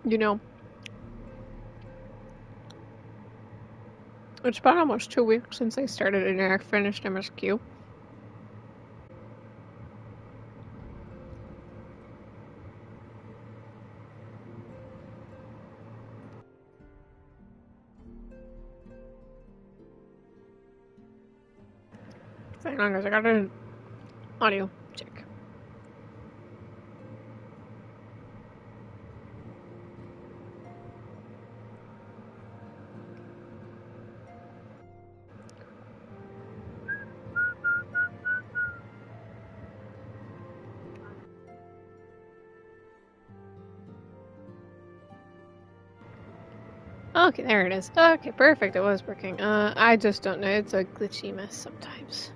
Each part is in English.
You know, it's been almost 2 weeks since I started and I finished MSQ. Hang on, guys, I got an audio check. Okay, there it is. Okay, perfect. It was working. I just don't know. It's a glitchy mess sometimes.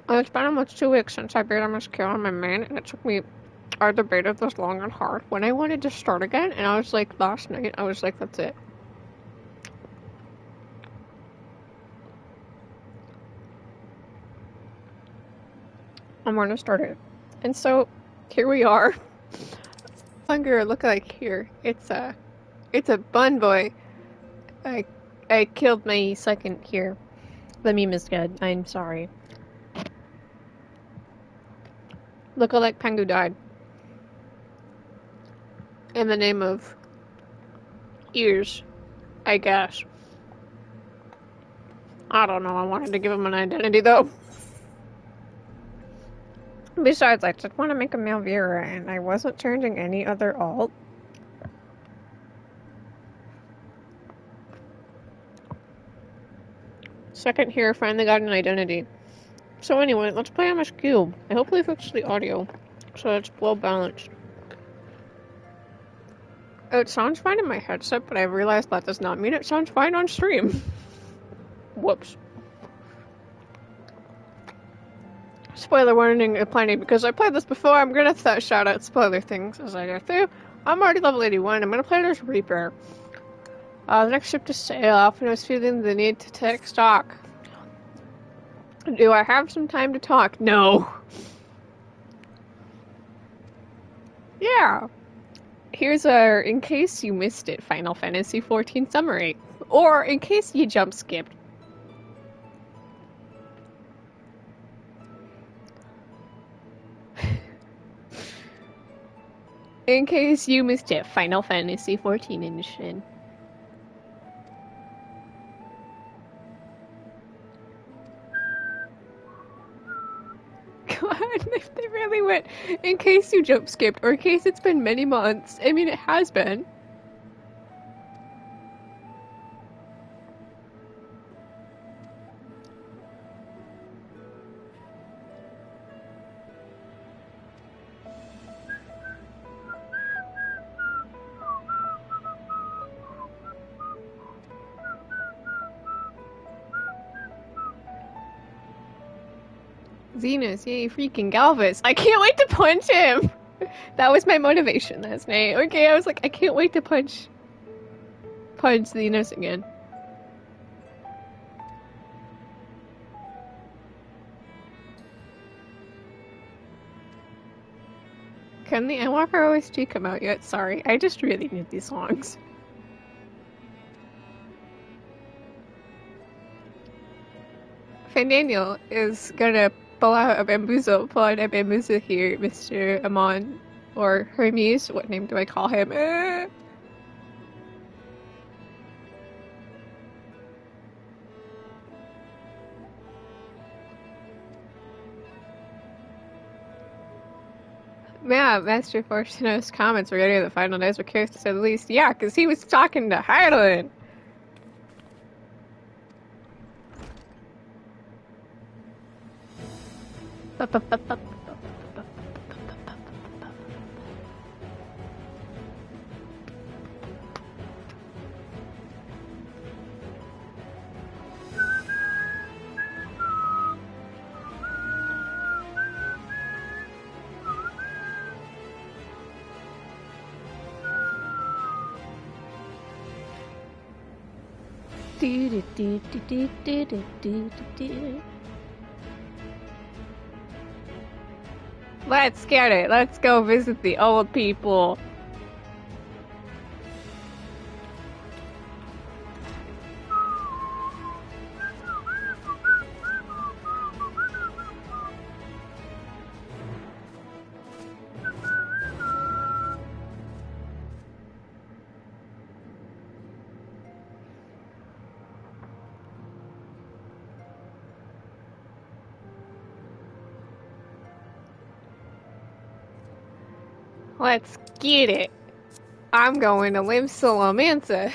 It's been almost 2 weeks since I beat MSQ on my main, and it took me. I debated this long and hard when I wanted to start again, and I was like, last night, I was like, that's it. I'm gonna start it. And so, here we are. Hunger, look like here. It's a bun boy. I killed my second here. The meme is good. I'm sorry. Look like Pengu died. In the name of ears, I guess. I don't know. I wanted to give him an identity though. Besides, I just want to make a male viewer, and I wasn't changing any other alt. Second here, finally got an identity. So anyway, let's play MSQ. I hopefully fix the audio, so it's well balanced. It sounds fine in my headset, but I realized that does not mean it sounds fine on stream. Whoops. Spoiler warning aplenty, because I played this before. I'm gonna shout out spoiler things as I go through. I'm already level 81. I'm gonna play as Reaper. The next ship to sail off, and I was feeling the need to take stock. Do I have some time to talk? No. Yeah. Here's our, in case you missed it, Final Fantasy XIV summary. Or in case you jump skipped. In case you missed it, Final Fantasy XIV edition. God, if they really went, in case you jump skipped, or in case it's been many months. I mean, it has been. Xenos, yay, freaking Galvus. I can't wait to punch him! That was my motivation last night. Okay, I was like, I can't wait to punch Xenos again. Can the Endwalker OST come out yet? Sorry, I just really need these songs. Fandaniel is gonna pull out a bamboozle here, Mr. Amon. Or Hermes, what name do I call him? Yeah, Master Fortuno's comments regarding the final days were curious to say the least. Yeah, because he was talking to Hyland. Let's get it. Let's go visit the old people. Let's get it. I'm going to Limsa.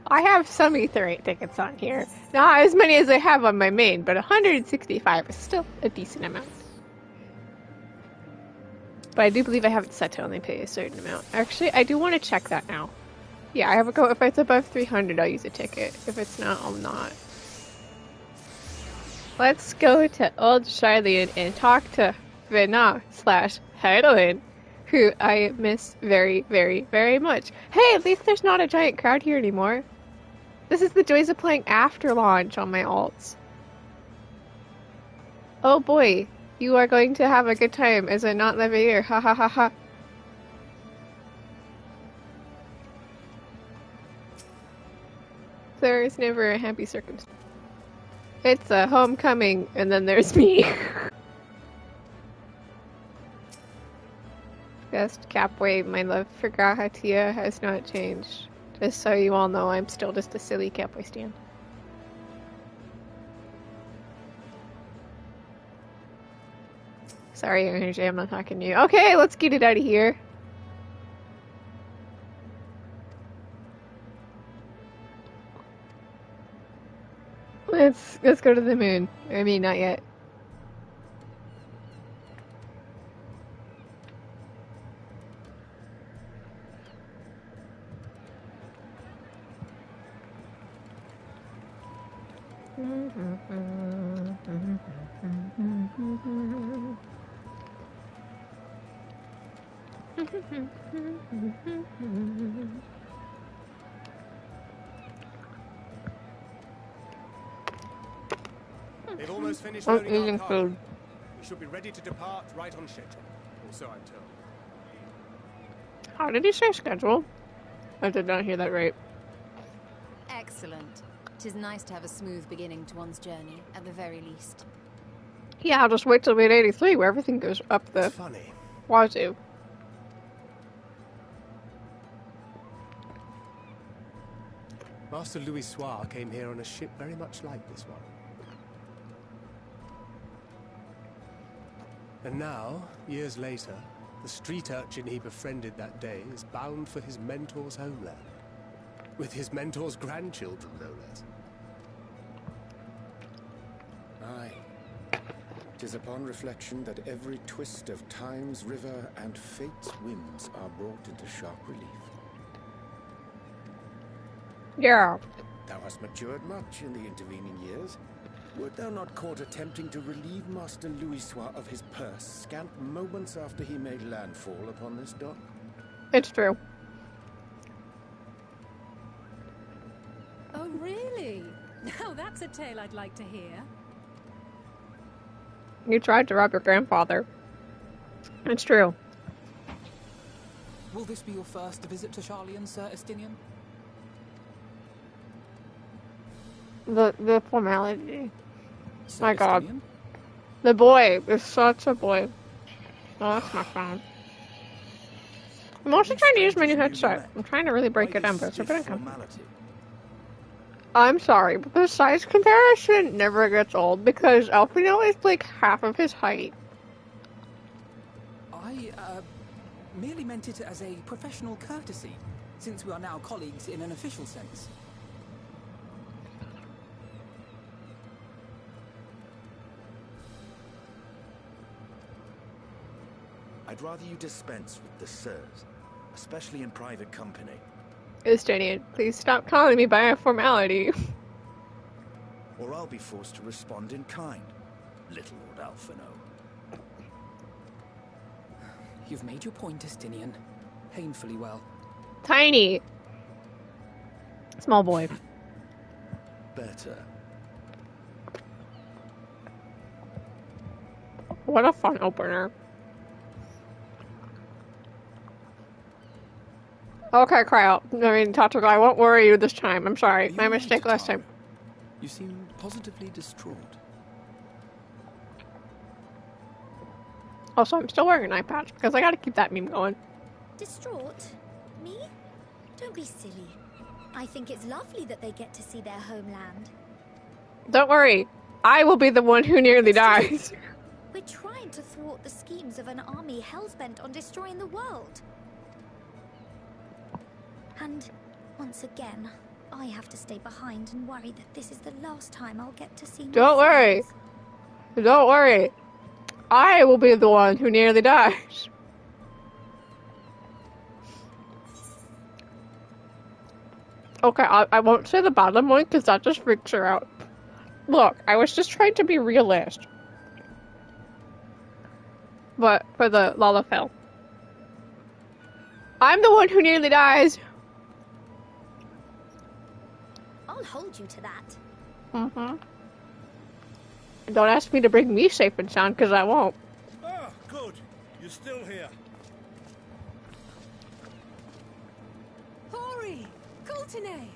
I have some Ether 8 tickets on here. Not as many as I have on my main, but 165 is still a decent amount. But I do believe I have it set to only pay a certain amount. Actually, I do want to check that now. Yeah, I have a go. If it's above 300, I'll use a ticket. If it's not, I'll not. Let's go to Old Charlian and talk to Vena/Heidelin, who I miss very, very, very much. Hey, at least there's not a giant crowd here anymore. This is the joys of playing after launch on my alts. Oh boy, you are going to have a good time as a not Levier. Ha ha ha ha. There is never a happy circumstance. It's a homecoming, and then there's me. Best Capway, my love for Gahatia has not changed. Just so you all know, I'm still just a silly Capway stan. Sorry, Energy, I'm not talking to you. Okay, let's get it out of here. Let's go to the moon. I mean, not yet. They've almost finished loading our cargo. We should be ready to depart right on schedule, or so I'm told. How did he say schedule? I did not hear that right. Excellent. 'Tis nice to have a smooth beginning to one's journey, at the very least. Yeah, I'll just wait till mid-83 where everything goes up the Funny. wazoo. Master Louis Soir came here on a ship very much like this one. And now, years later, the street urchin he befriended that day is bound for his mentor's homeland. With his mentor's grandchildren, no less. Aye. 'Tis upon reflection that every twist of time's river and fate's winds are brought into sharp relief. Yeah. Thou hast matured much in the intervening years. Wert thou not caught attempting to relieve Master Louis Soir of his purse scant moments after he made landfall upon this dock? It's true. Oh, really? Now that's a tale I'd like to hear. You tried to rob your grandfather. It's true. Will this be your first visit to Charlian, Sir Estinian? The formality. Sir My god. Estinian? The boy is such a boy. Oh, that's my phone. I'm also trying to use my new headset. I'm trying to really break it down, but it's a bit uncomfortable. I'm sorry, but the size comparison never gets old because Alpino is like half of his height. I, merely meant it as a professional courtesy, since we are now colleagues in an official sense. I'd rather you dispense with the sirs, especially in private company. Estonian, please stop calling me by a formality. Or I'll be forced to respond in kind, little Lord Alphino. You've made your point, Estinian. Painfully well. Tiny. Small boy. better. What a fun opener. Okay, Cryo. Tatsuko, I won't worry you this time. I'm sorry. Are you My all right, mistake last Tara? time. You seem positively distraught. Also, I'm still wearing an eye patch because I gotta keep that meme going. Distraught? Me? Don't be silly. I think it's lovely that they get to see their homeland. Don't worry. I will be the one who nearly dies. We're trying to thwart the schemes of an army hell-bent on destroying the world. And once again, I have to stay behind and worry that this is the last time I'll get to see my Don't worry. friends. Don't worry. I will be the one who nearly dies. Okay, I won't say the bottom one because that just freaks her out. Look, I was just trying to be realist. But for the Lalafell. I'm the one who nearly dies. I'll hold you to that. Mm-hmm. Don't ask me to bring me safe and sound because I won't. Ah, good. You're still here. Hori! Coulternay!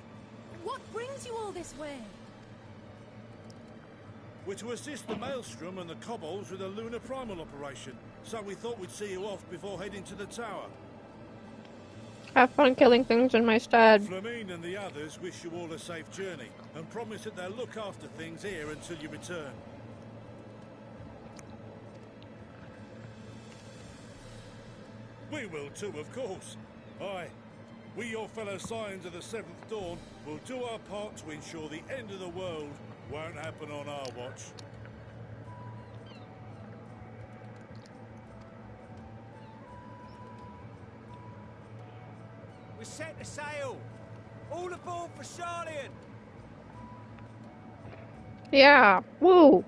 What brings you all this way? We're to assist the Maelstrom and the Kobolds with a lunar Primal operation, so we thought we'd see you off before heading to the tower. Have fun killing things in my stead. Flamine and the others wish you all a safe journey, and promise that they'll look after things here until you return. We will too, of course. Aye. We, your fellow Scions of the Seventh Dawn, will do our part to ensure the end of the world won't happen on our watch. We're set to sail! All aboard for Charlian! Yeah, woo!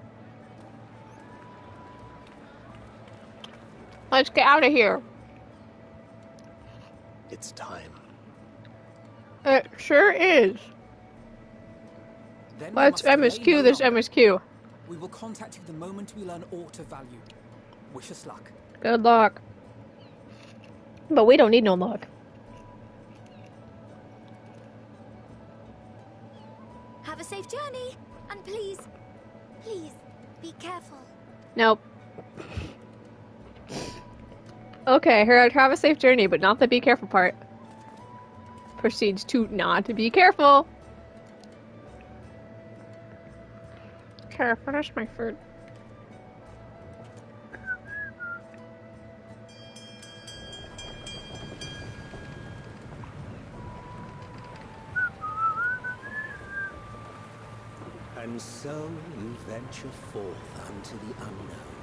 Let's get out of here. It's time. It sure is. Then we Let's must delay MSQ no this longer. MSQ. We will contact you the moment we learn aught of value. Wish us luck. Good luck. But we don't need no luck. Have a safe journey, and please, please, be careful. Nope. Okay, here, have a safe journey, but not the be careful part. Proceeds to not to be careful. Okay, finish my food. And so you venture forth unto the unknown.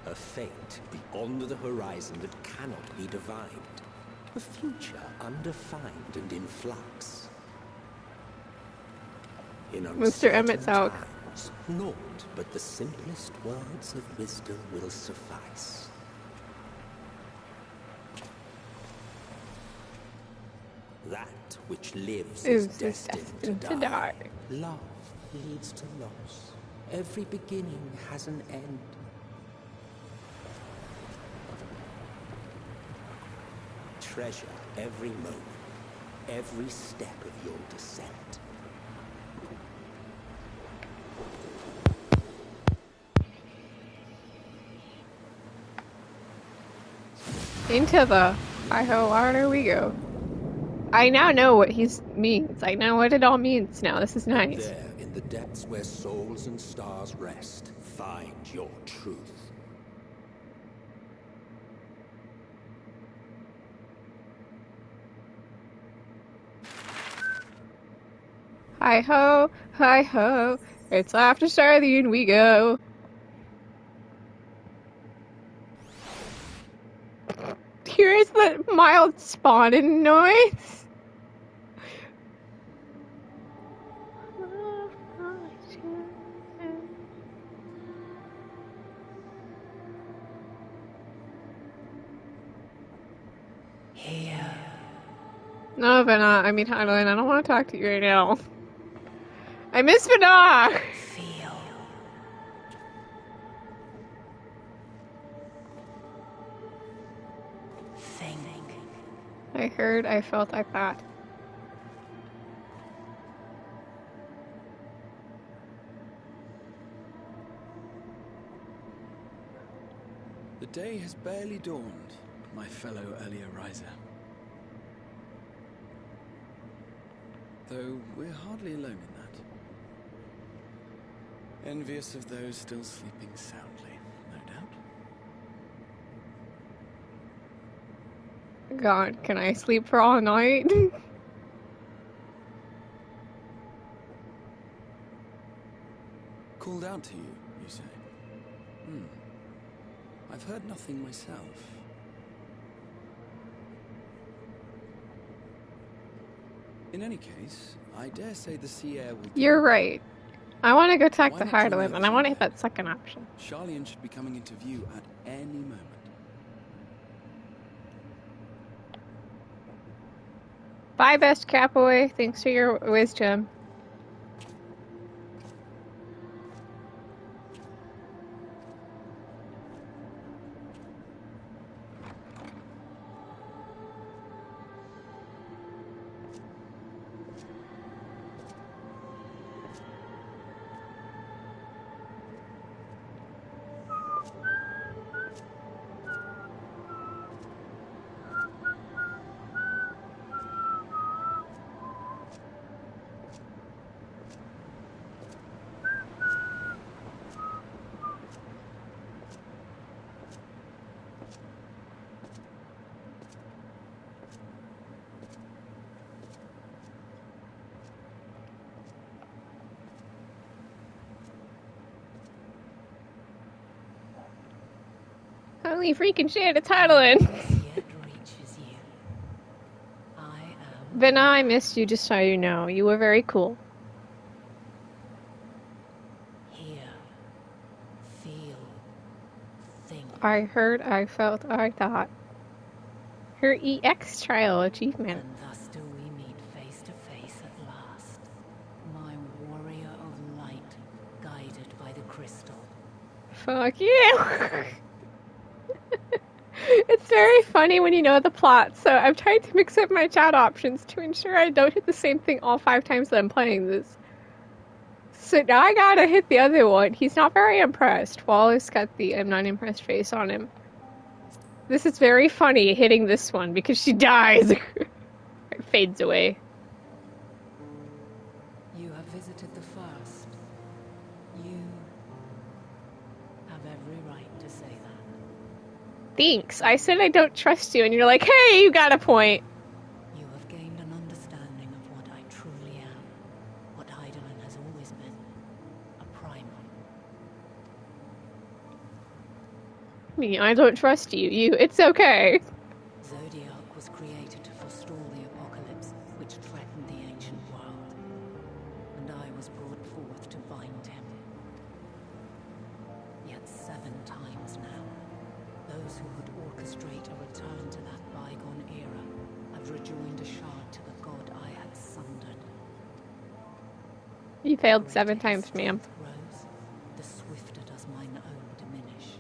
A fate beyond the horizon that cannot be divined. A future undefined and in flux. In Mr. Emmett's out. times, naught but the simplest words of wisdom will suffice. That which lives is destined to die. Love leads to loss. Every beginning has an end. Treasure every moment, every step of your descent. Into the hi-ho water we go. I now know what he means. I know what it all means now. This is nice. There, in the depths where souls and stars rest, find your truth. Hi-ho, hi-ho. It's after Sarthian we go. Here is the mild spawning noise. Here, No, Vanna, I mean Hyland, I don't want to talk to you right now. I miss Vanna! Feel. Think. I heard, I felt, I thought. The day has barely dawned, my fellow earlier riser. Though we're hardly alone in that. Envious of those still sleeping soundly, no doubt. God, can I sleep for all night? Called out to you, you say? I've heard nothing myself. In any case, I dare say the sea air will... You're right. I want to go attack Why the not turn Hyland, over and I want to there? hit that second option. Charlian should be coming into view at any moment. Bye, best Catboy. Thanks for your wisdom. Holy freaking shit, it's Hyland! Yet reaches you. I am. Vanna, I missed you, just so you know. You were very cool. Hear. Feel. Think. I heard, I felt, I thought. Her EX trial achievement. And thus do we meet face to face at last. My warrior of light, guided by the crystal. Fuck you! It's very funny when you know the plot, so I'm trying to mix up my chat options to ensure I don't hit the same thing all 5 times that I'm playing this. So now I gotta hit the other one. He's not very impressed. Wallace got the I'm not impressed face on him. This is very funny hitting this one because she dies. It fades away. You have visited the first. You have every right to say that. Thanks. I said I don't trust you, and you're like, hey, you got a point. You have gained an understanding of what I truly am. What Hydaelyn has always been. A primal. I mean, I don't trust you. It's okay. Zodiac was created to forestall the apocalypse, which threatened the ancient world. And I was brought forth to bind him. Yet 7 times now, those who would orchestrate a return to that bygone era have rejoined a shard to the god I had sundered. You failed 7 times, ma'am. Rose, the swifter does mine own diminish.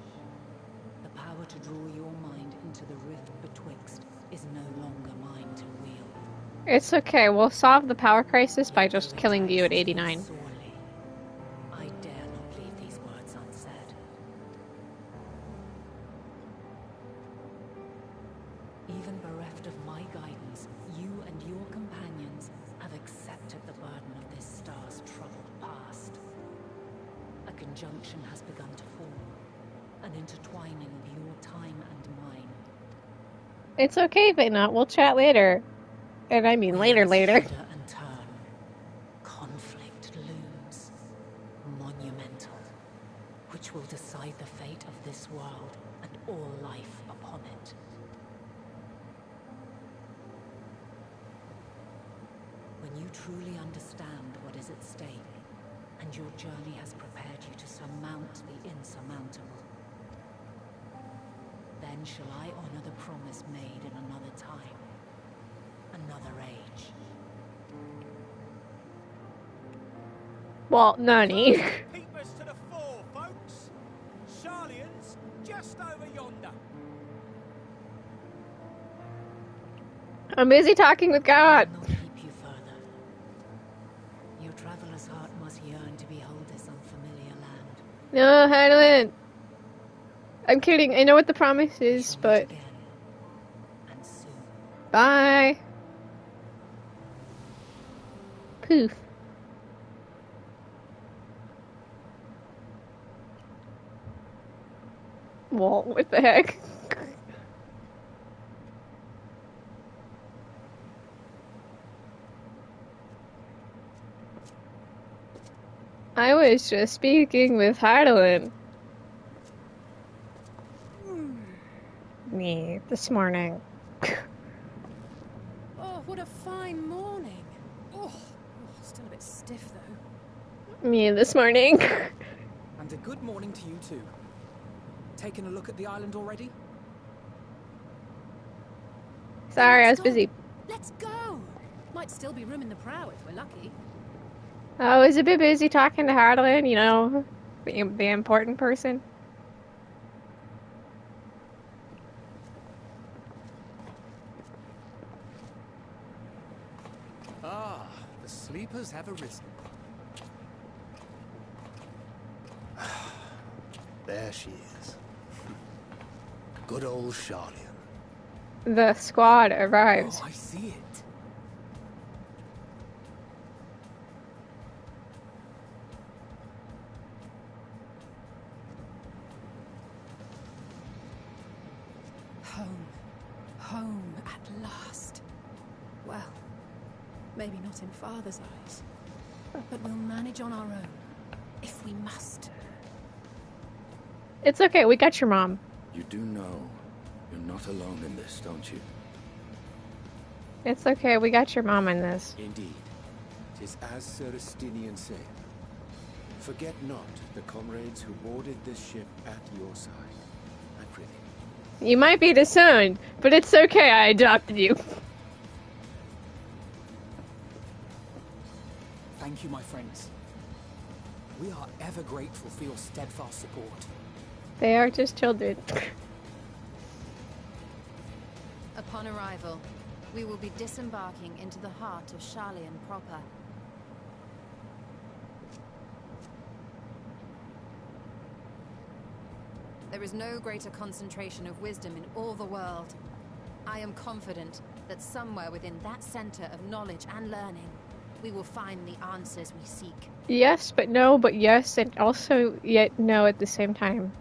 The power to draw your mind into the rift betwixt is no longer mine to wield. It's okay. We'll solve the power crisis by just killing you at 89. Sorely, I dare not leave these words unsaid. Even bereft of my guidance, you and your companions have accepted the burden of this star's troubled past. A conjunction has begun to form, an intertwining of your time and mine. It's okay, Vanna. We'll chat later. And I mean later. Shudder and turn. Conflict looms, monumental, which will decide the fate of this world and all life upon it. When you truly understand what is at stake, and your journey has prepared you to surmount the insurmountable, then shall I honor the promise made in another time, another age. Well, Nani. Peepers to the fore, folks. Sharlian's just over yonder. I'm busy talking with God. I will not keep you further. Your traveler's heart must yearn to behold this unfamiliar land. No, Heidelin. I'm kidding. I know what the promise We is, shall meet but again, and soon. bye. Poof. Walt, what the heck? I was just speaking with Heidelin. Me, this morning. Oh, what a fine morning. Oh, still a bit stiff though. Me, this morning. And a good morning to you too. Taking a look at the island already? Sorry, I was busy. Let's go. Might still be room in the prow if we're lucky. I was a bit busy talking to Heidelin, you know, the important person. Ah, the sleepers have arisen. There she is. Good old Sharlian. The squad arrives. Oh, I see it. Home. Home at last. Well, maybe not in Father's eyes. But we'll manage on our own. If we must. It's okay, we got your mom. You do know you're not alone in this, don't you? It's okay, we got your mom in this. Indeed. 'Tis as Sir Estinian said. Forget not the comrades who boarded this ship at your side. I prithee. You might be disowned, but it's okay, I adopted you. Thank you, my friends. We are ever grateful for your steadfast support. They are just children. Upon arrival, we will be disembarking into the heart of Sharlian proper. There is no greater concentration of wisdom in all the world. I am confident that somewhere within that center of knowledge and learning, we will find the answers we seek. Yes, but no, but yes, and also yet no at the same time.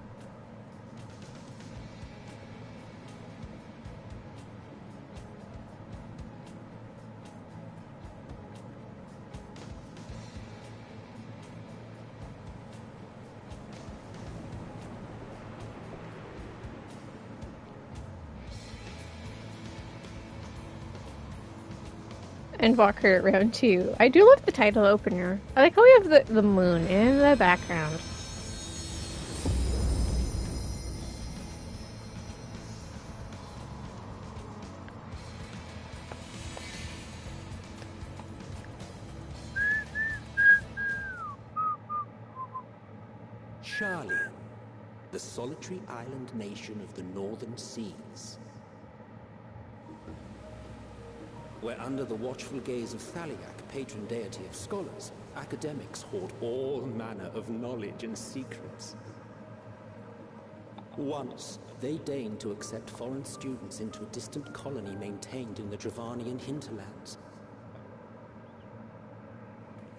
And Walker round 2. I do love the title opener. I like how we have the moon in the background. Sharlian, the solitary island nation of the northern seas. Where under the watchful gaze of Thaliak, patron deity of scholars, academics hoard all manner of knowledge and secrets. Once, they deigned to accept foreign students into a distant colony maintained in the Dravanian hinterlands.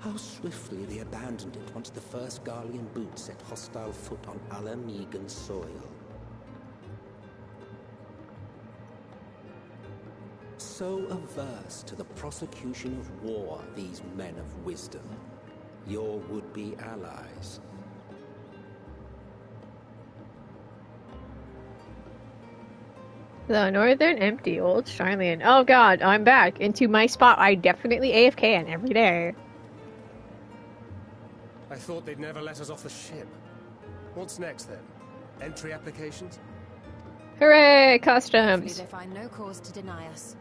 How swiftly they abandoned it once the first Garlean boot set hostile foot on Alamegan soil. So averse to the prosecution of war, these men of wisdom, your would-be allies. The northern empty old Sharlian. Oh god, I'm back into my spot I definitely AFK in every day. I thought they'd never let us off the ship. What's next then? Entry applications? Hooray, Hopefully customs. they find no cause to deny us.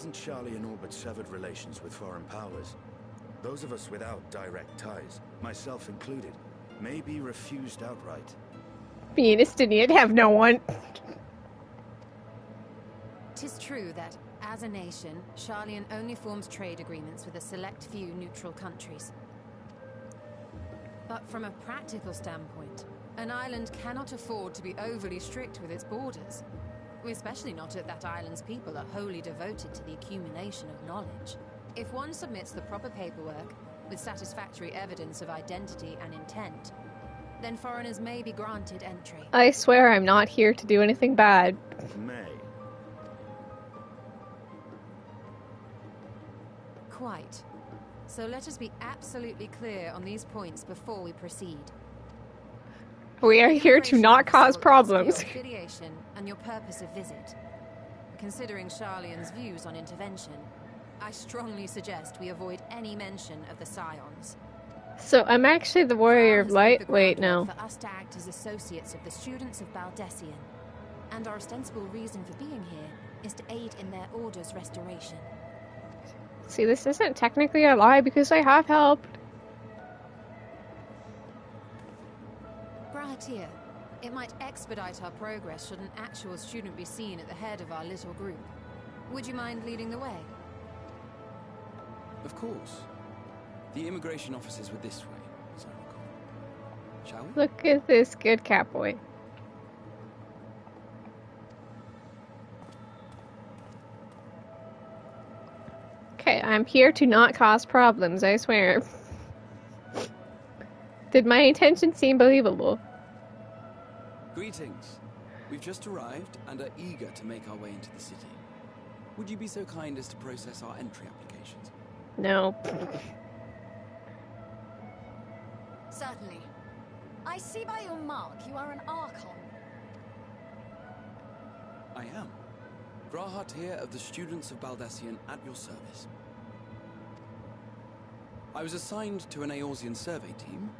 Hasn't Charlian all but severed relations with foreign powers? Those of us without direct ties, myself included, may be refused outright. Being Estinian, have no one. 'Tis true that, as a nation, Charlian only forms trade agreements with a select few neutral countries. But from a practical standpoint, an island cannot afford to be overly strict with its borders. Especially not if that island's people are wholly devoted to the accumulation of knowledge. If one submits the proper paperwork, with satisfactory evidence of identity and intent, then foreigners may be granted entry. I swear I'm not here to do anything bad. May. Quite. So let us be absolutely clear on these points before we proceed. We are here to not cause problems. Your affiliation and your purpose of visit. Considering Charlian's views on intervention, I strongly suggest we avoid any mention of the Scions. So I'm actually the Warrior of Light? Wait, no. For us to act as associates of the students of Baldessian, and our ostensible reason for being here is to aid in their order's restoration. See, this isn't technically a lie because I have helped. Brahatir, it might expedite our progress should an actual student be seen at the head of our little group. Would you mind leading the way? Of course. The immigration officers were this way, as I recall. Shall we? Look at this good catboy. Okay, I'm here to not cause problems, I swear. Did my intention seem believable? Greetings. We've just arrived and are eager to make our way into the city. Would you be so kind as to process our entry applications? No. Certainly. I see by your mark you are an Archon. I am. Brahatir of the Students of Baldessian at your service. I was assigned to an Eorzean survey team,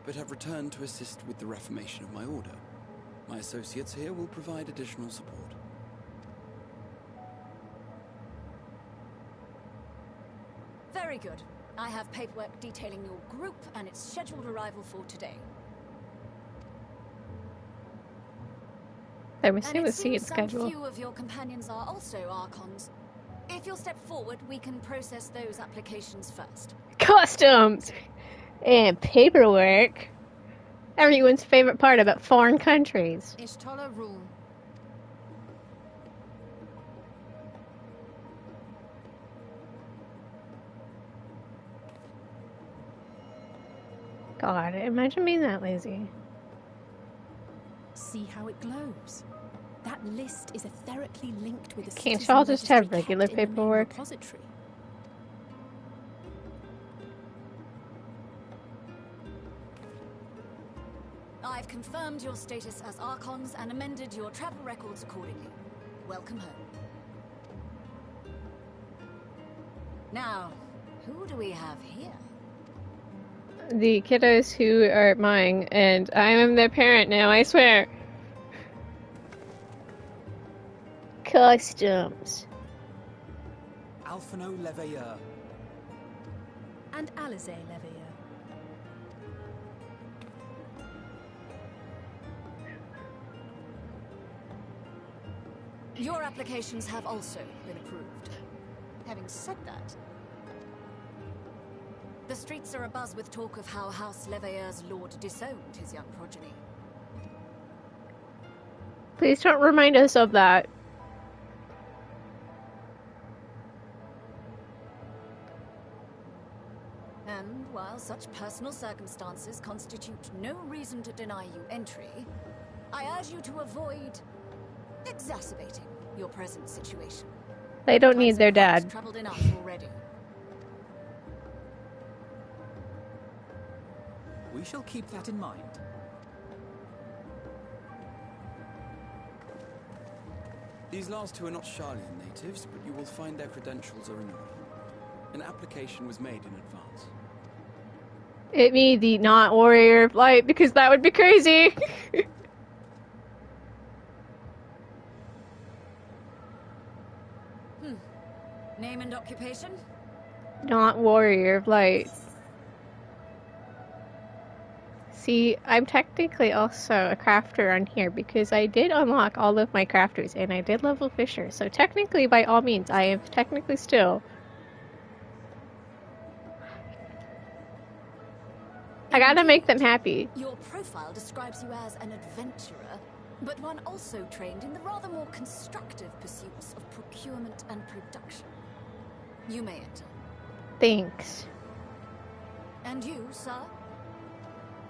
but have returned to assist with the reformation of my order. My associates here will provide additional support. Very good. I have paperwork detailing your group and its scheduled arrival for today. I must see And the it seems seat some schedule. few of your companions are also Archons. If you'll step forward, we can process those applications first. Customs! And paperwork. Everyone's favorite part about foreign countries. Ishtola rule. God, imagine being that lazy. See how it glows. That list is etherically linked with a Can't citizen y'all just have registry regular kept in the main paperwork? repository. I've confirmed your status as Archons and amended your travel records accordingly. Welcome home. Now, who do we have here? The kiddos who are mine, and I am their parent now, I swear. Customs. Alphino Leveilleur. And Alize Leveilleur. Your applications have also been approved. Having said that, the streets are abuzz with talk of how House Leveilleur's lord disowned his young progeny. Please don't remind us of that. And while such personal circumstances constitute no reason to deny you entry, I urge you to avoid exacerbating your present situation. They don't need their Times dad. troubled enough already. We shall keep that in mind. These last two are not Charlian natives, but you will find their credentials are in order. An application was made in advance. It me, the not warrior of light, because that would be crazy. Name and occupation? Not Warrior of Light. See, I'm technically also a crafter on here because I did unlock all of my crafters and I did level Fisher. So technically, by all means, I am technically still... I gotta make them happy. Your profile describes you as an adventurer, but one also trained in the rather more constructive pursuits of procurement and production. You may enter. Thanks. And you, sir?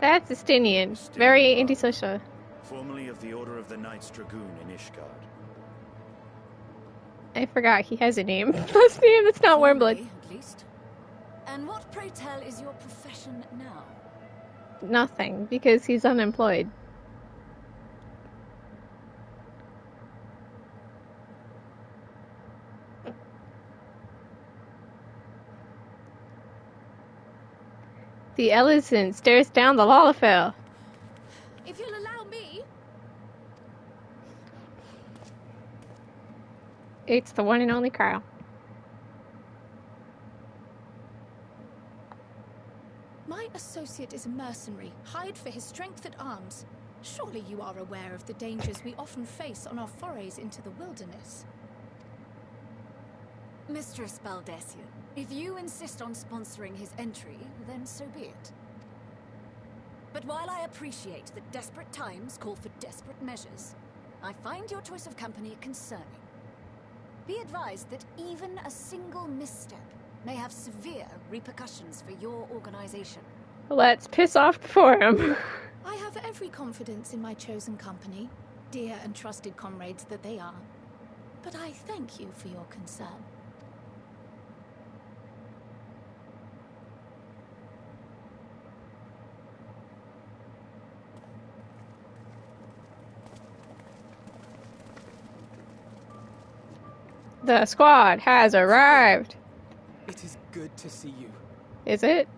That's Estinian. Very antisocial. Formerly of the Order of the Knights Dragoon in Ishgard. I forgot he has a name. Last name that's not Wormblood. At least. And what, pray tell, is your profession now? Nothing, because he's unemployed. The Ellison stares down the Lalafell. If you'll allow me... It's the one and only Kyle. My associate is a mercenary, hired for his strength at arms. Surely you are aware of the dangers we often face on our forays into the wilderness. Mistress Baldessian, if you insist on sponsoring his entry, then so be it. But while I appreciate that desperate times call for desperate measures, I find your choice of company concerning. Be advised that even a single misstep may have severe repercussions for your organization. Let's piss off the forum. I have every confidence in my chosen company, dear and trusted comrades that they are. But I thank you for your concern. The squad has arrived. It is good to see you. Is it?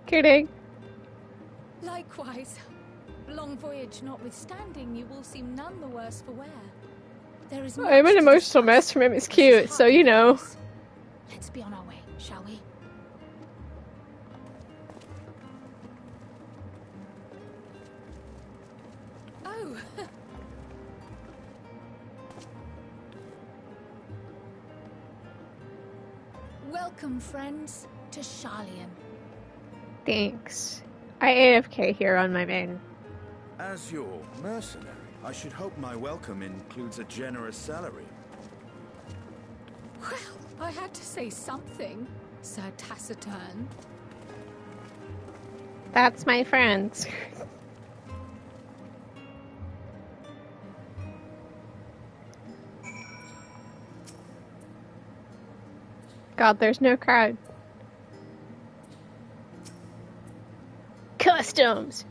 Kidding. Likewise. Long voyage notwithstanding, you will seem none the worse for wear. There is I'm an emotional mess from him. It's cute, so you know. Let's be on our way, shall we? Oh. Welcome, friends, to Sharlian. Thanks. I AFK here on my main. As your mercenary, I should hope my welcome includes a generous salary. Well, I had to say something, Sir Taciturn. That's my friends. God, there's no crowd. Customs!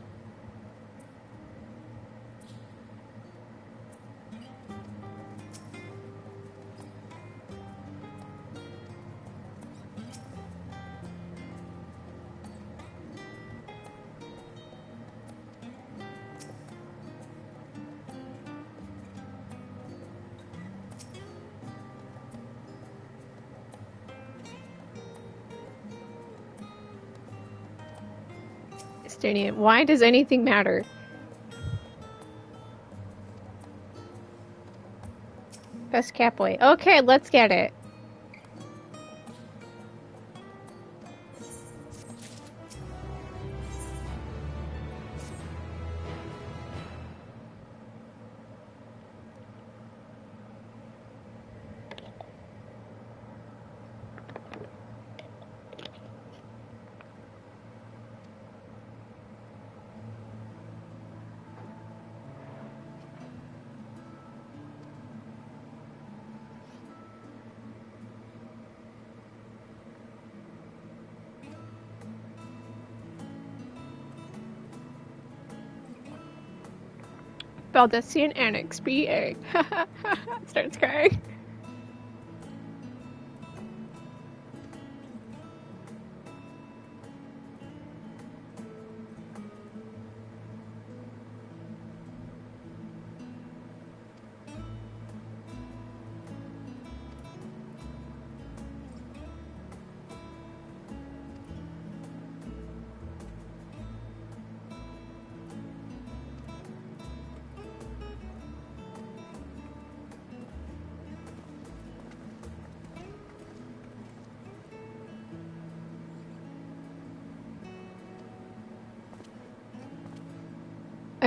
Stadium. Why does anything matter? Best capway. Okay, let's get it. Baldessian Annex BA. Starts crying.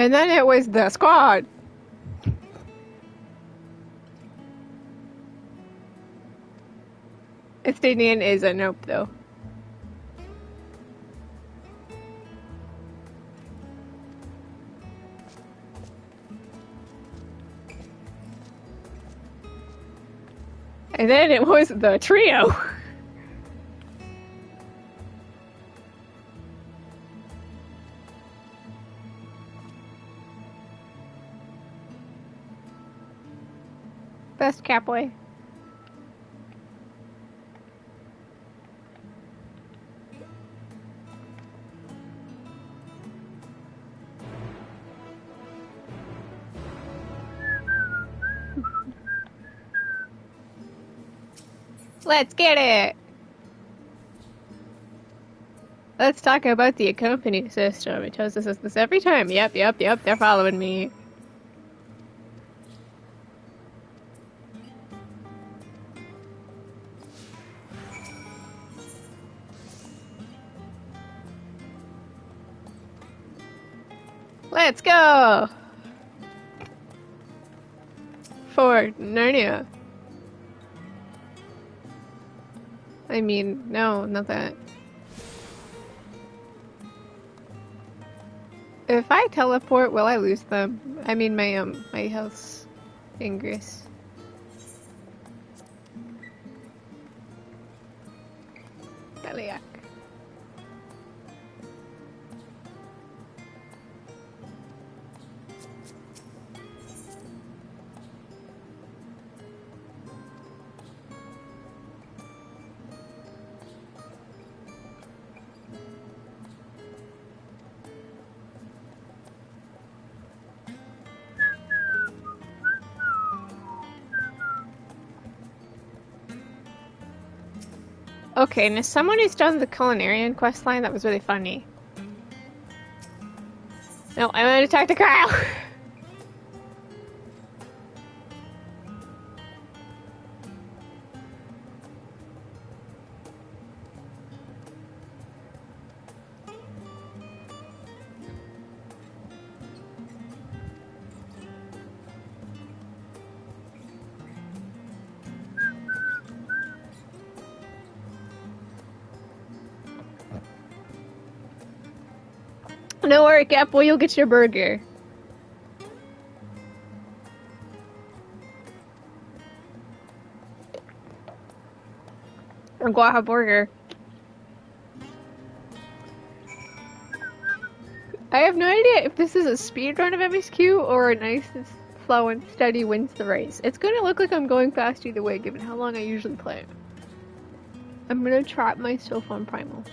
And then it was the squad. Estinian is a nope, though. And then it was the trio. Best Catboy. Let's get it! Let's talk about the accompanying system. It tells us this every time. Yep, they're following me. Let's go! For Narnia. I mean, no, not that. If I teleport, will I lose them? I mean, my health's Ingress. Beliak. Okay, and as someone who's done the Culinarian questline, that was really funny. No, I want to talk to Kyle! No worry, Catboy, you'll get your burger. Or Guaha burger. I have no idea if this is a speedrun of MSQ or a nice, slow and steady wins the race. It's gonna look like I'm going fast either way, given how long I usually play. I'm gonna trap myself on Primal.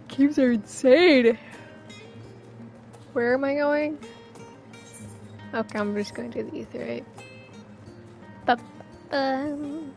Cubes are insane! Where am I going? Okay, I'm just going to the ether, right? Ba-bum.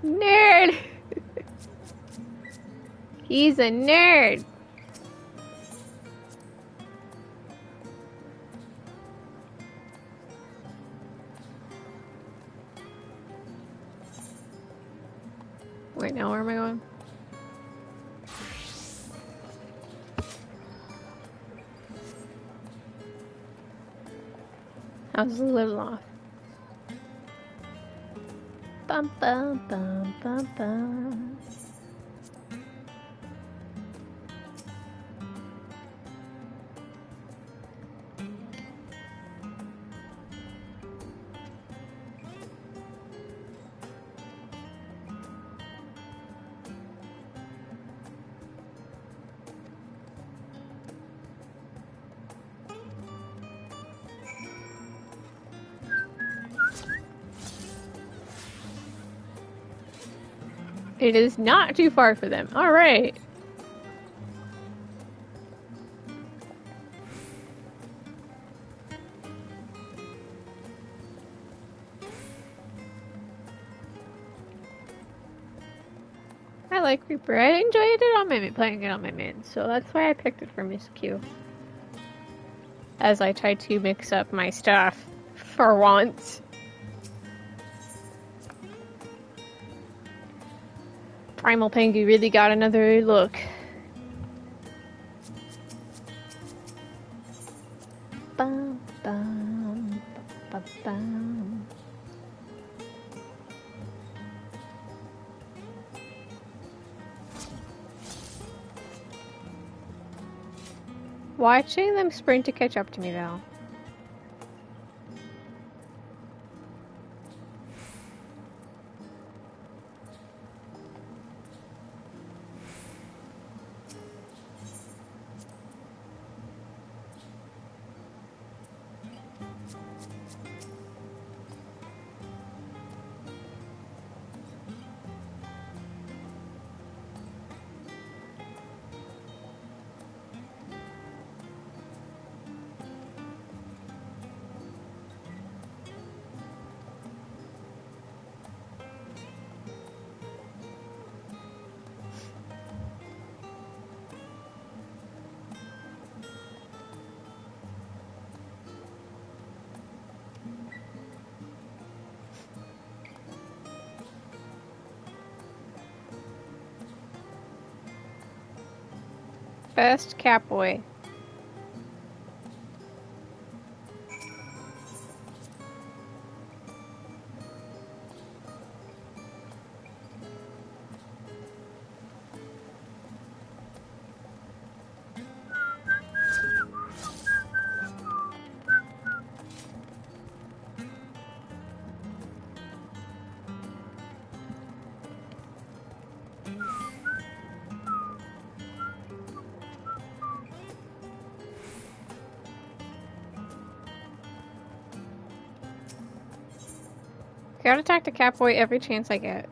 Nerd! He's a nerd! Wait, now where am I going? How's the live off? Bum bum bum bum bum. It is not too far for them. Alright. I like Reaper. I enjoyed it on my playing it on my main, so that's why I picked it for Miss Q. As I try to mix up my stuff for once. Primal Pengu really got another look. Bum, bum, bum, bum. Watching them sprint to catch up to me, though. Best Catboy. Gotta talk to Catboy every chance I get.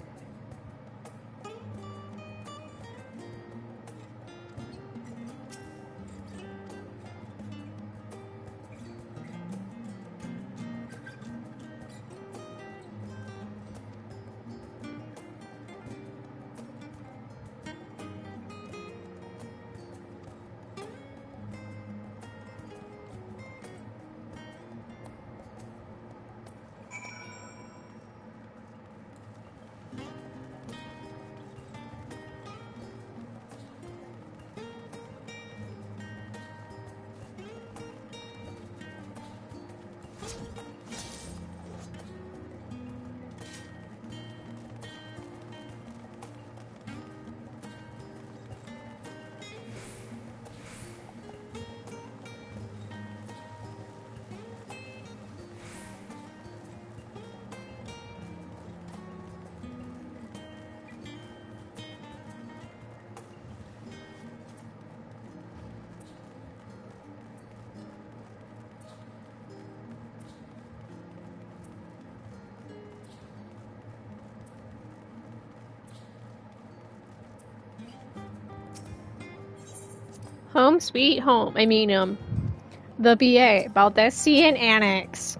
Home sweet home. I mean, the BA, Baldessian Annex.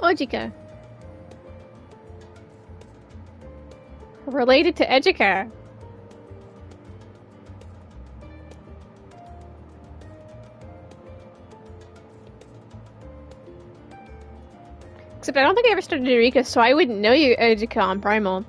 Ojika. Related to Ejika. Except I don't think I ever started Eureka, so I wouldn't know you Ejika on Primal.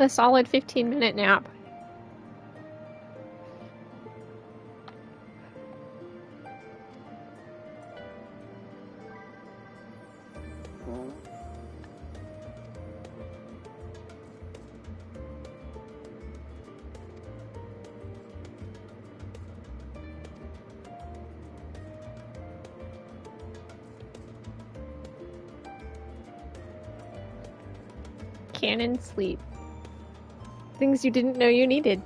a solid 15-minute nap. Canon sleep. Things you didn't know you needed.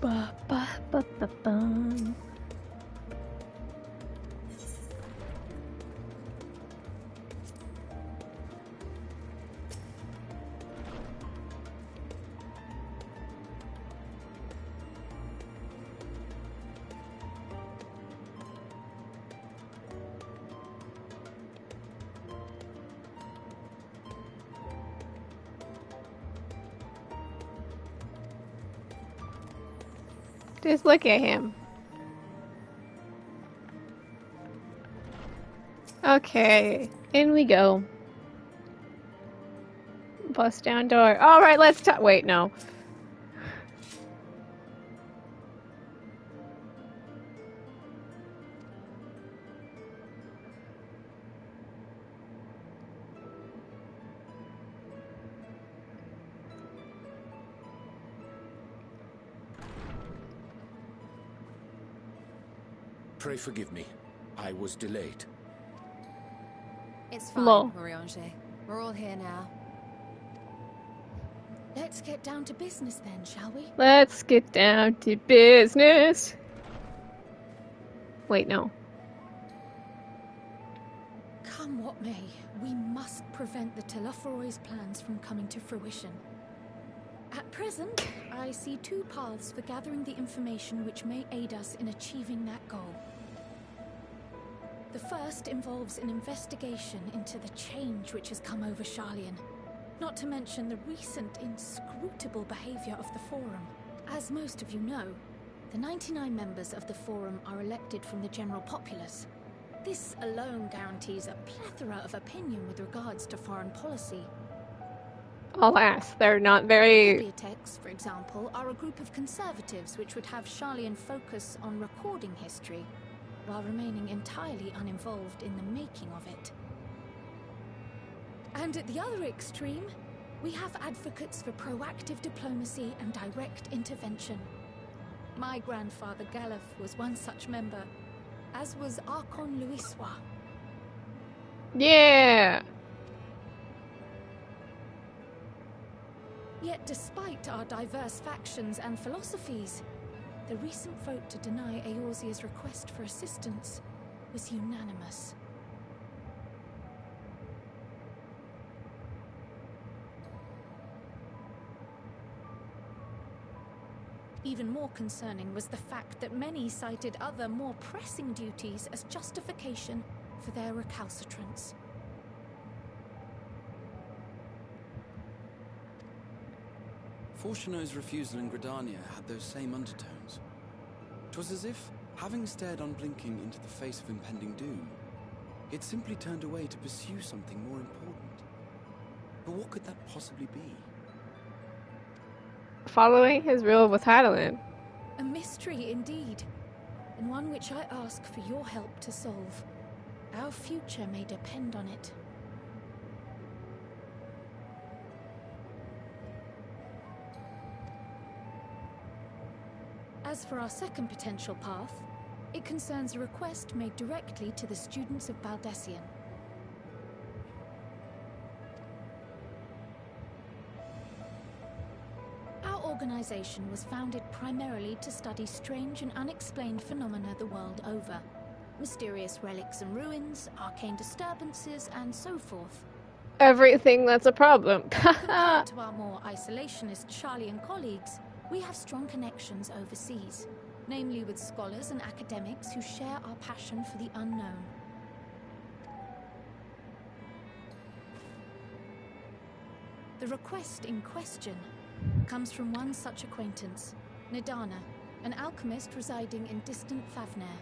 Ba, ba, ba, ba, ba. Just look at him. Okay, in we go. Bust down door. Alright, let's talk. Wait, no. Pray forgive me. I was delayed. It's fine, Lol. Moriange. We're all here now. Let's get down to business then, shall we? Let's get down to business. Wait, no. Come what may, we must prevent the Telophoroid's plans from coming to fruition. At present, I see two paths for gathering the information which may aid us in achieving that goal. The first involves an investigation into the change which has come over Sharlayan, not to mention the recent inscrutable behavior of the Forum. As most of you know, the 99 members of the Forum are elected from the general populace. This alone guarantees a plethora of opinion with regards to foreign policy. Alas, they're not very... Bibliotheques, for example, are a group of conservatives which would have Sharlayan focus on recording history, while remaining entirely uninvolved in the making of it. And at the other extreme, we have advocates for proactive diplomacy and direct intervention. My grandfather Galef was one such member, as was Archon Louisois. Yeah! Yet despite our diverse factions and philosophies, the recent vote to deny Eorzea's request for assistance was unanimous. Even more concerning was the fact that many cited other, more pressing duties as justification for their recalcitrance. Fortuno's refusal in Gridania had those same undertones. 'Twas as if, having stared unblinking into the face of impending doom, it simply turned away to pursue something more important. But what could that possibly be? Following his rule with Hadelin. A mystery indeed, and one which I ask for your help to solve. Our future may depend on it. As for our second potential path, it concerns a request made directly to the students of Baldessian. Our organization was founded primarily to study strange and unexplained phenomena the world over. Mysterious relics and ruins, arcane disturbances, and so forth. Everything that's a problem. Compared to our more isolationist Sharlayan colleagues, we have strong connections overseas, namely with scholars and academics who share our passion for the unknown. The request in question comes from one such acquaintance, Nidana, an alchemist residing in distant Favner.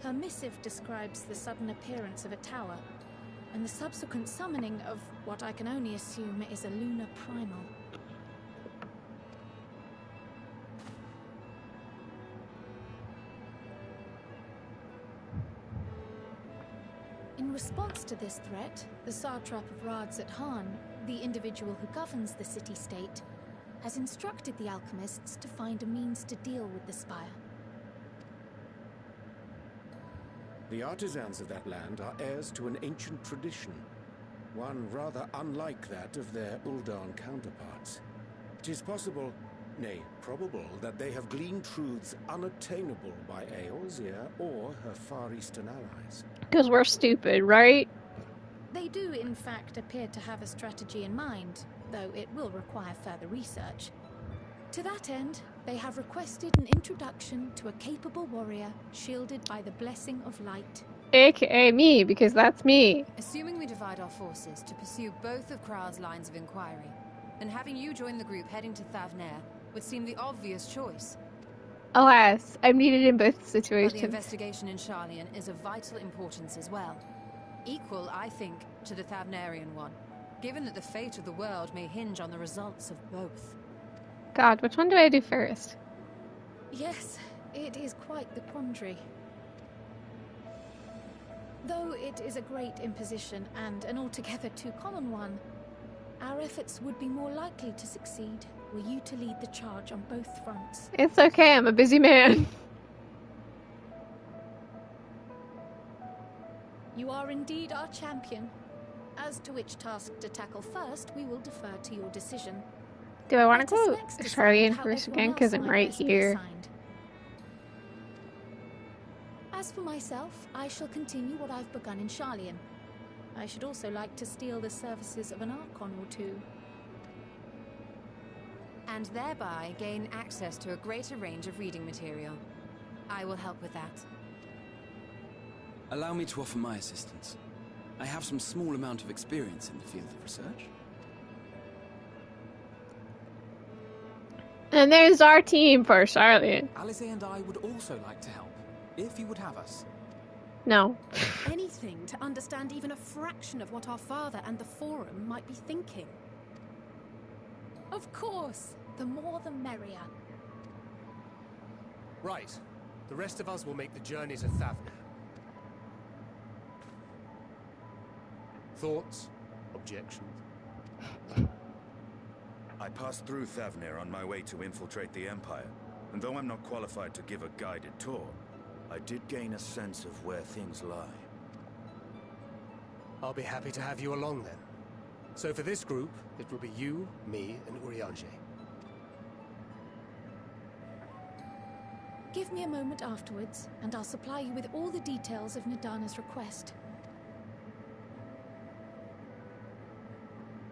Her missive describes the sudden appearance of a tower, and the subsequent summoning of what I can only assume is a lunar primal. In response to this threat, the satrap of Radzat-Han, the individual who governs the city-state, has instructed the alchemists to find a means to deal with the spire. The artisans of that land are heirs to an ancient tradition, one rather unlike that of their Uldan counterparts. It is possible, nay, probable, that they have gleaned truths unattainable by Eorzea or her Far Eastern allies. Because we're stupid, right? They do, in fact, appear to have a strategy in mind, though it will require further research. To that end, they have requested an introduction to a capable warrior shielded by the blessing of light. AKA me, because that's me. Assuming we divide our forces to pursue both of Kral's lines of inquiry, then having you join the group heading to Thavnair would seem the obvious choice. Alas, I'm needed in both But situations. the investigation in Sharlayan is of vital importance as well. Equal, I think, to the Thavnarian one, given that the fate of the world may hinge on the results of both. God, which one do I do first? Yes, it is quite the quandary. Though it is a great imposition and an altogether too common one, our efforts would be more likely to succeed were you to lead the charge on both fronts. It's okay, I'm a busy man. You are indeed our champion. As to which task to tackle first, we will defer to your decision. Do I want to Let us go next to decide Sharlayan how first everyone again? Because else I'm might right best be here. assigned. As for myself, I shall continue what I've begun in Sharlayan. I should also like to steal the services of an Archon or two. And thereby gain access to a greater range of reading material. I will help with that. Allow me to offer my assistance. I have some small amount of experience in the field of research. And there's our team for Sharlayan. Alice and I would also like to help, if you would have us. No. Anything to understand even a fraction of what our father and the Forum might be thinking. Of course, the more the merrier. Right. The rest of us will make the journey to Thavnair. Thoughts? Objections? I passed through Thavnair on my way to infiltrate the Empire, and though I'm not qualified to give a guided tour, I did gain a sense of where things lie. I'll be happy to have you along then. So for this group, it will be you, me, and Urianger. Give me a moment afterwards, and I'll supply you with all the details of Nidana's request.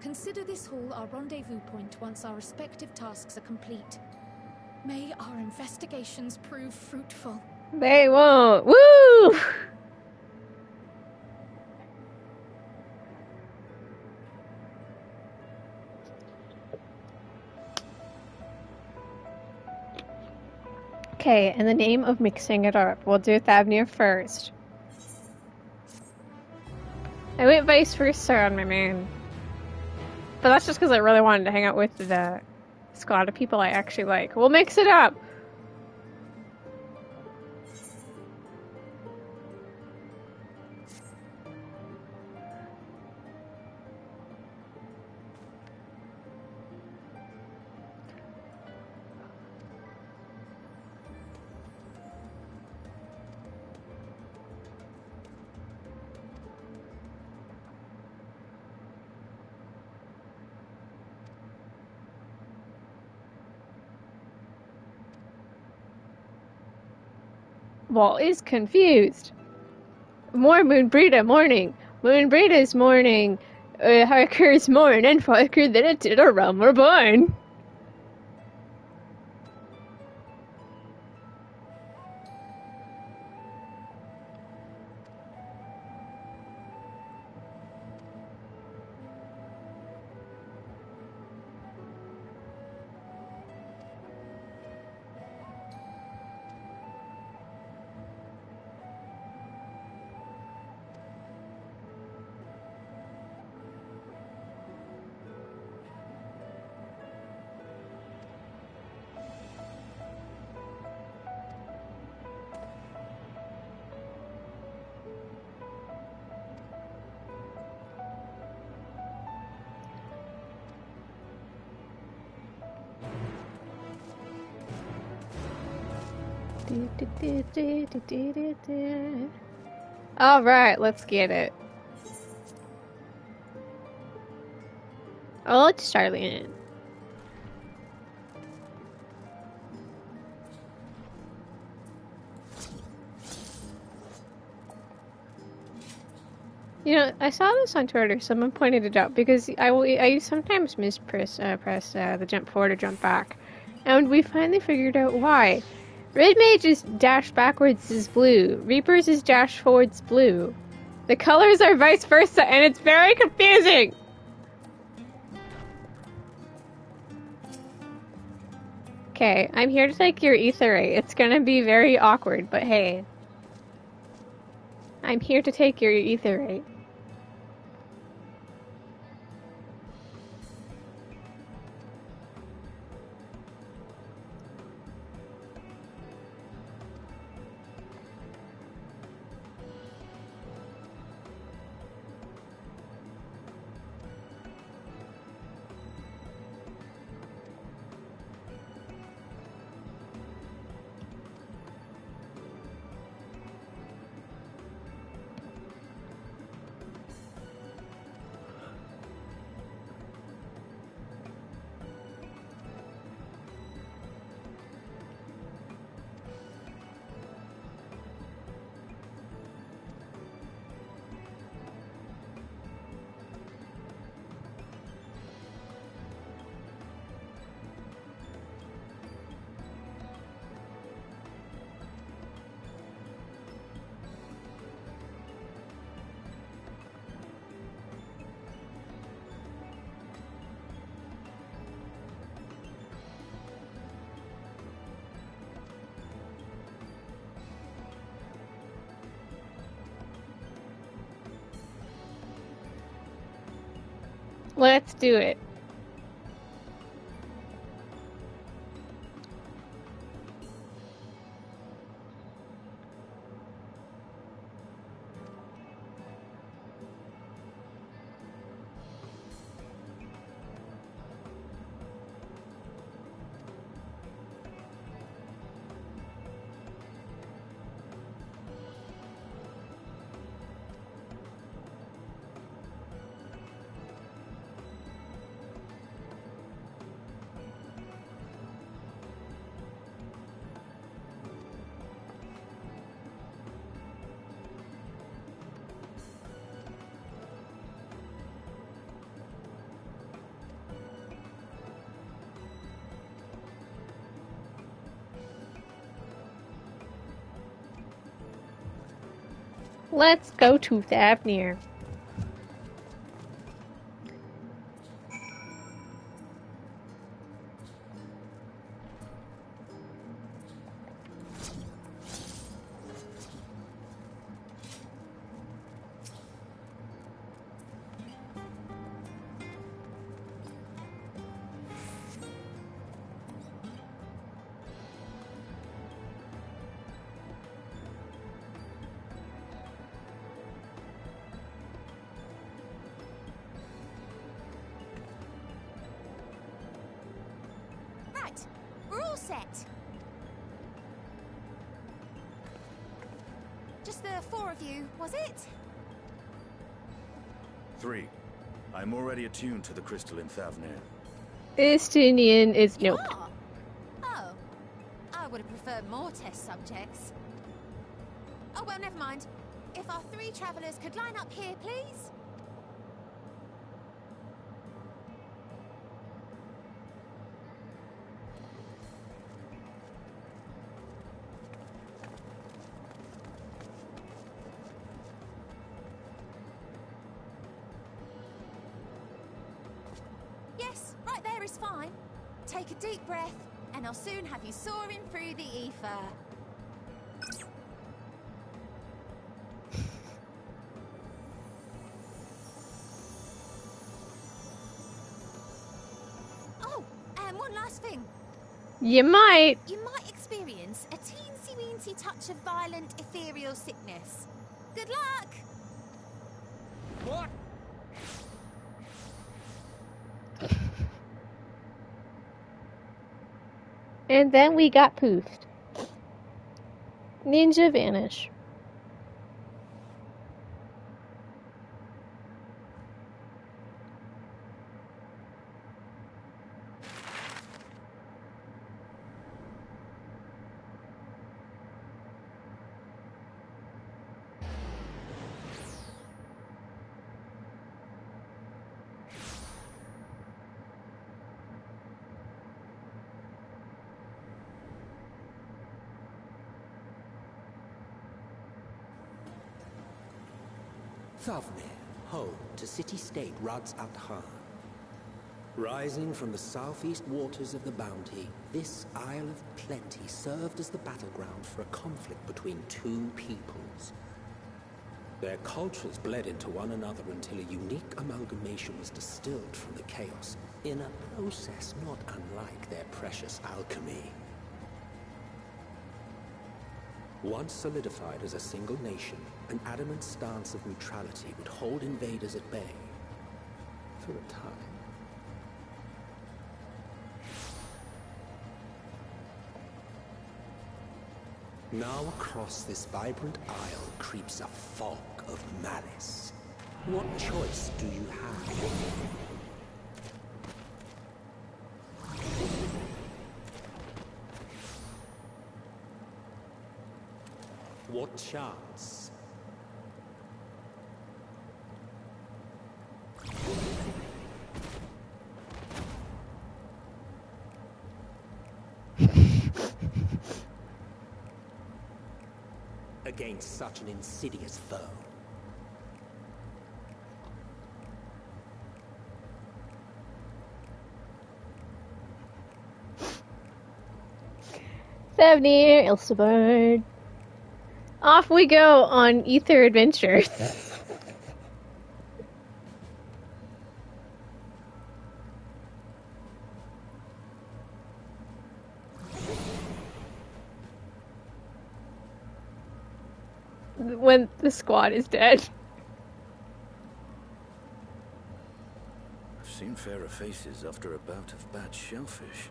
Consider this hall our rendezvous point once our respective tasks are complete. May our investigations prove fruitful. They won't. Woo! Okay, in the name of mixing it up, we'll do Thavnair first. I went vice versa on my man. But that's just because I really wanted to hang out with the squad of people I actually like. We'll mix it up! Wall is confused. More Moonbrita morning. Moonbrita's morning. Harker's morn and farker than it did a realm reborn. Alright, let's get it. Oh, let's Charlie in. You know, I saw this on Twitter. Someone pointed it out because I sometimes press the jump forward or jump back, and we finally figured out why. Red Mage's dash backwards is blue. Reaper's is dash forwards blue. The colors are vice versa, and it's very confusing. Okay, I'm here to take your ether ray. It's gonna be very awkward, but hey. I'm here to take your ether ray. Let's do it. Let's go to Thavnir. We're all set. Just the 4 of you, was it? 3. I'm already attuned to the crystal in Thavnir. Estinian is nope. Oh. I would have preferred more test subjects. Oh, well, never mind. If our 3 travelers could line up here, please. Yes, right there is fine. Take a deep breath, and I'll soon have you soaring through the ether. Oh, and one last thing. You might. You might experience a teensy-weensy touch of violent ethereal sickness. Good luck! What? And then we got poofed. Ninja vanish. Thavnir, home to city-state Rads at Han. Rising from the southeast waters of the Bounty, this Isle of Plenty served as the battleground for a conflict between two peoples. Their cultures bled into one another until a unique amalgamation was distilled from the chaos, in a process not unlike their precious alchemy. Once solidified as a single nation, an adamant stance of neutrality would hold invaders at bay for a time. Now across this vibrant isle creeps a fog of malice. What choice do you have? What chance? Against such an insidious foe. Thavnir, Ilsebard. Off we go on ether adventures. When the squad is dead. I've seen fairer faces after a bout of bad shellfish.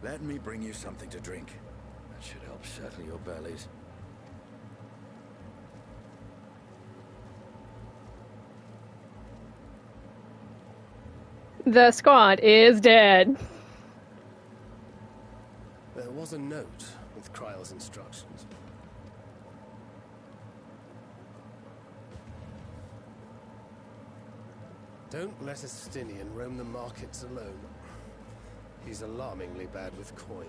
Let me bring you something to drink. That should help settle your bellies. The squad is dead. There was a note with Kryle's instructions. Don't let a Stinian roam the markets alone. He's alarmingly bad with coin.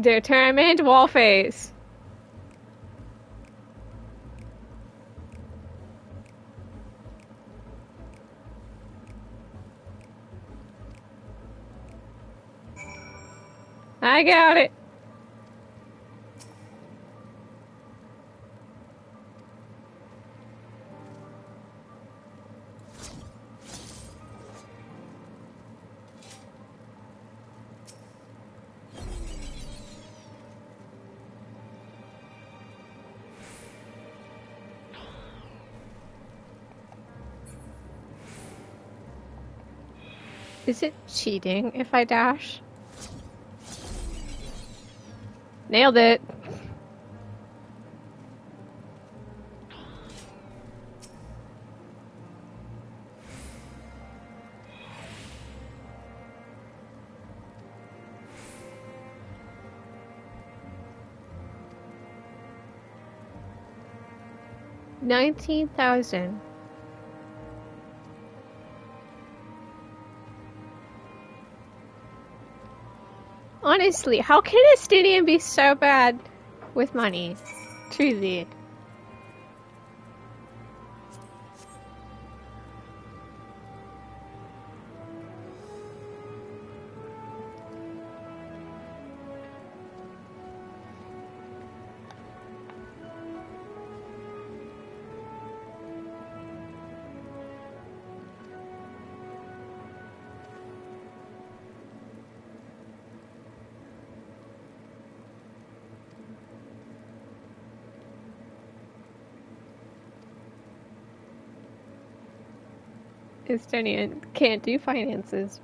Determined wallface. I got it. Is it cheating if I dash? Nailed it. $19,000. Honestly, how can a Stadium be so bad with money? Truly. Estonian can't do finances.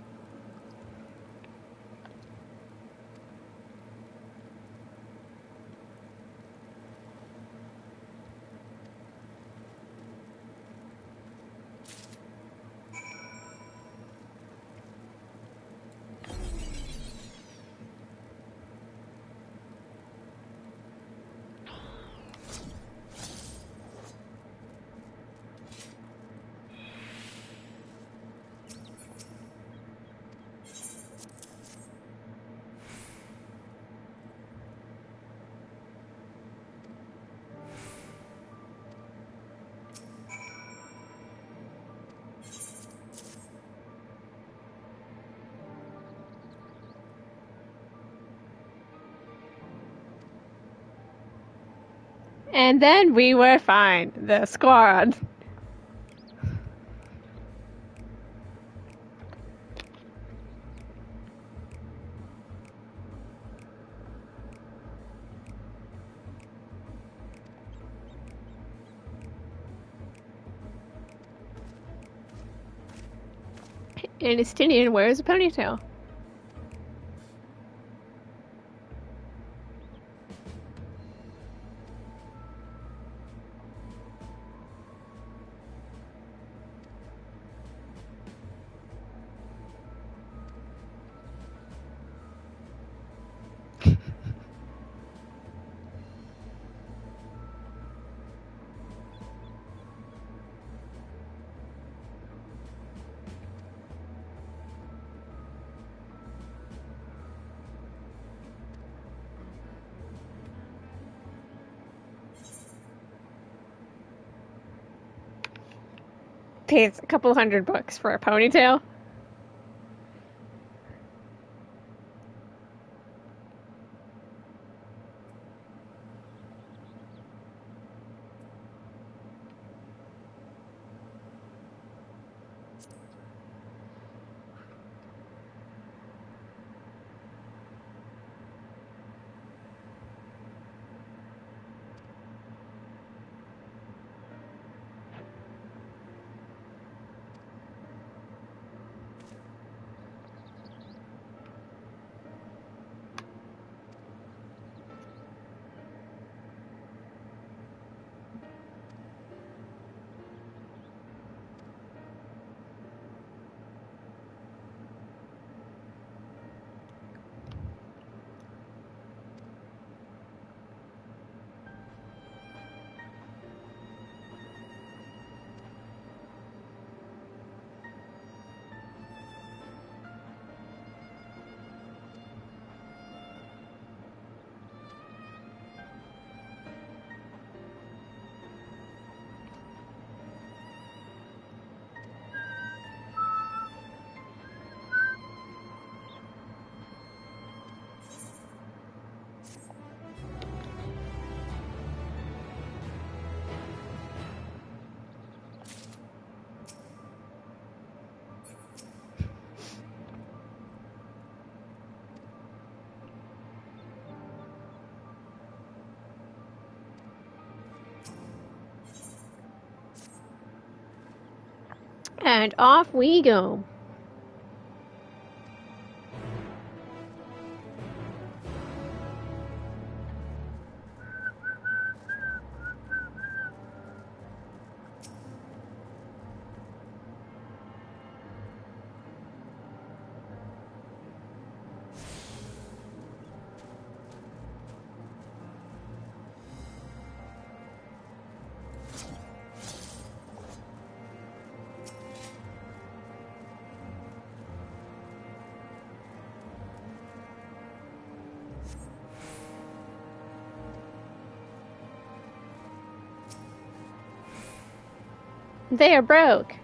And then we were fine. The squad. And Estonian wears a ponytail. Pays a couple $100 for a ponytail. And off we go. They are broke.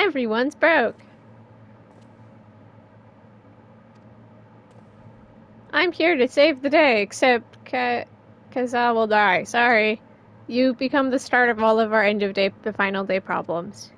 Everyone's broke. I'm here to save the day, except Kazal will die. Sorry. You become the start of all of our the final day problems.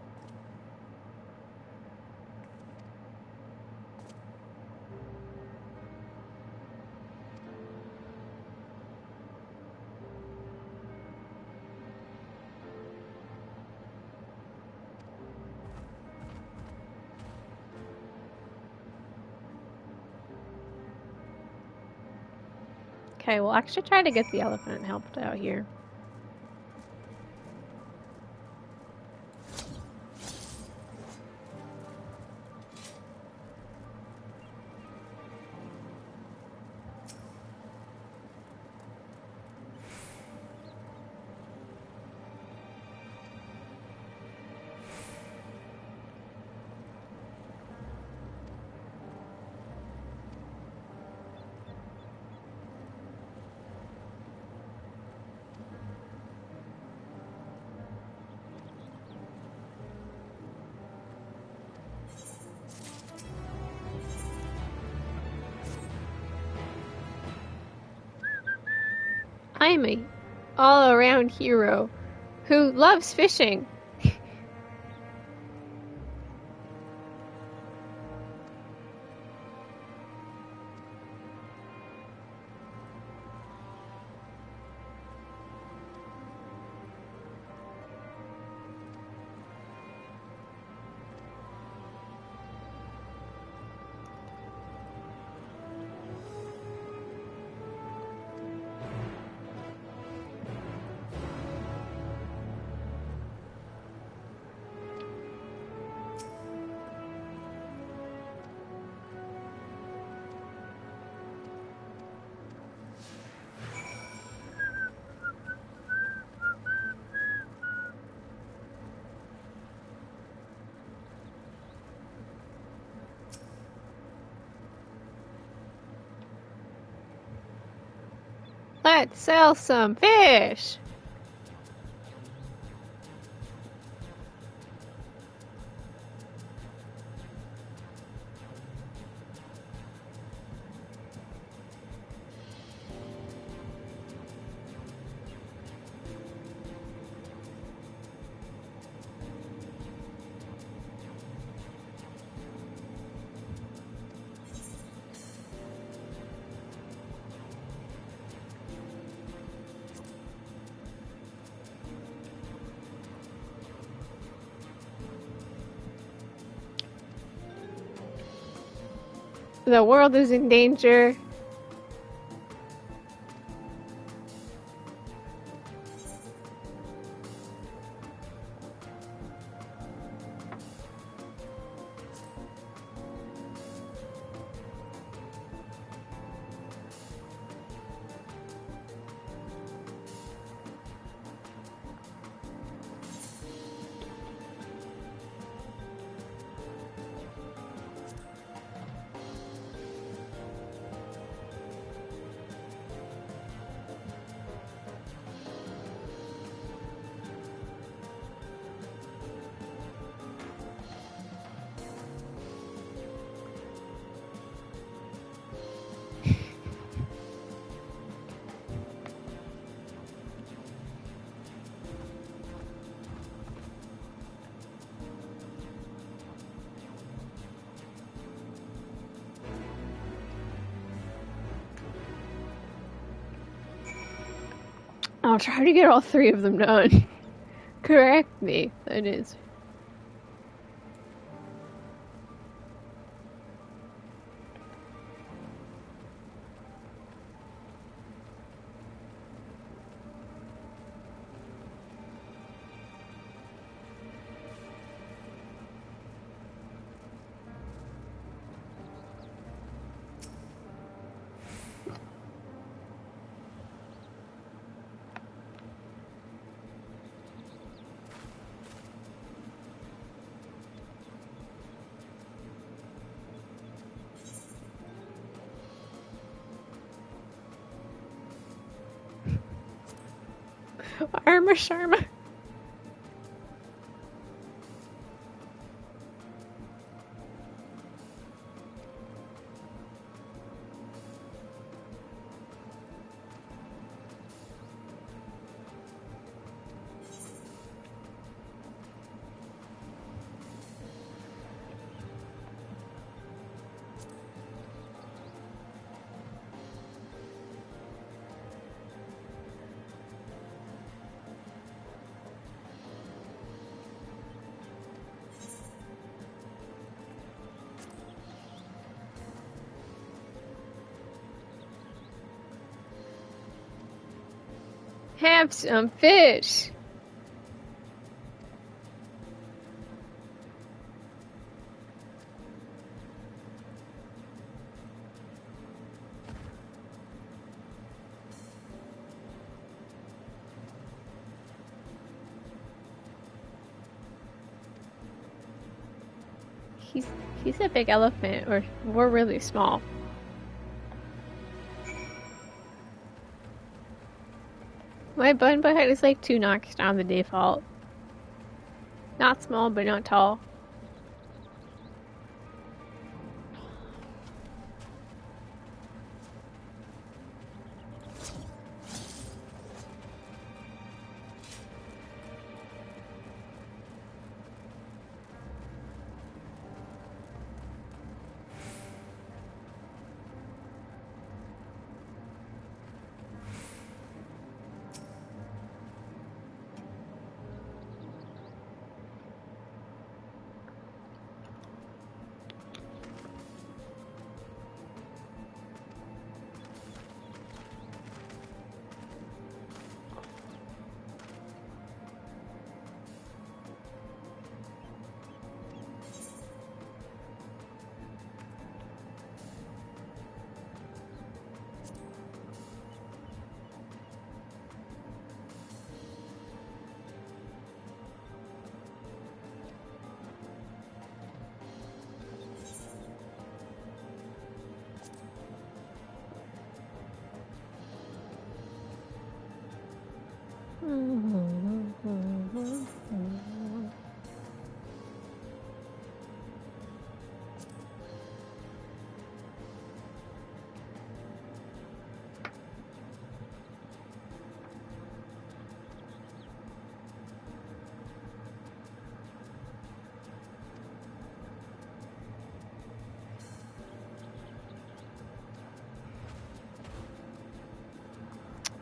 Okay, we'll actually try to get the elephant helped out here. I'm a all-around hero who loves fishing. Let's sell some fish! The world is in danger. I'll try to get all three of them done. Correct me, that is. Armor Sharma. Have some fish. He's a big elephant, or we're really small. My bun height is like 2 knocks down the default. Not small, but not tall.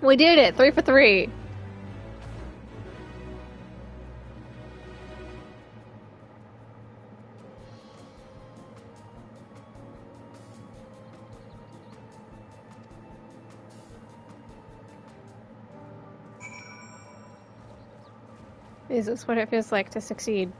We did it! 3 for 3. Is this what it feels like to succeed?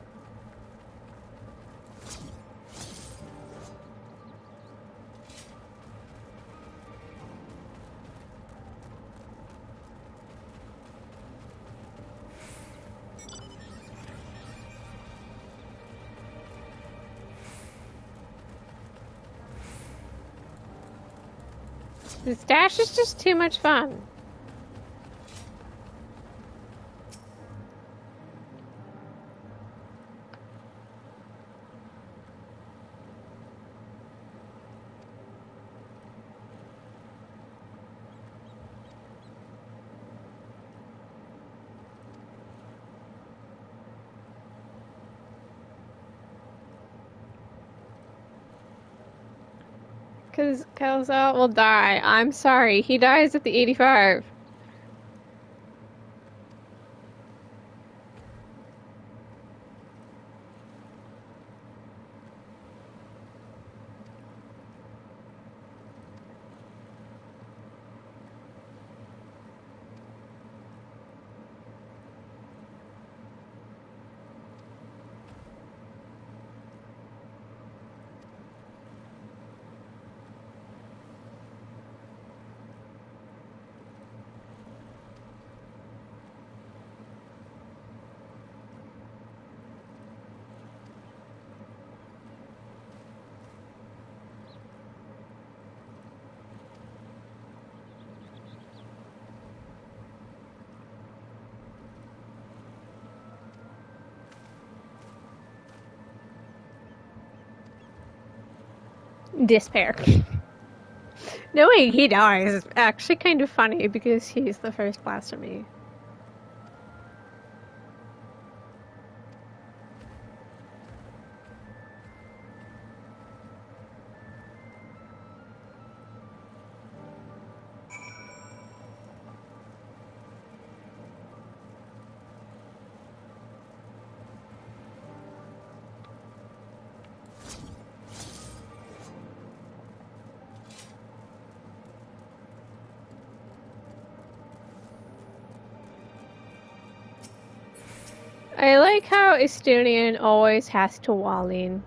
This dash is just too much fun. Because Calzal will die. I'm sorry. He dies at the 85. Despair. Knowing he dies is actually kind of funny because he's the first blasphemy. I like how Estonian always has to wall in.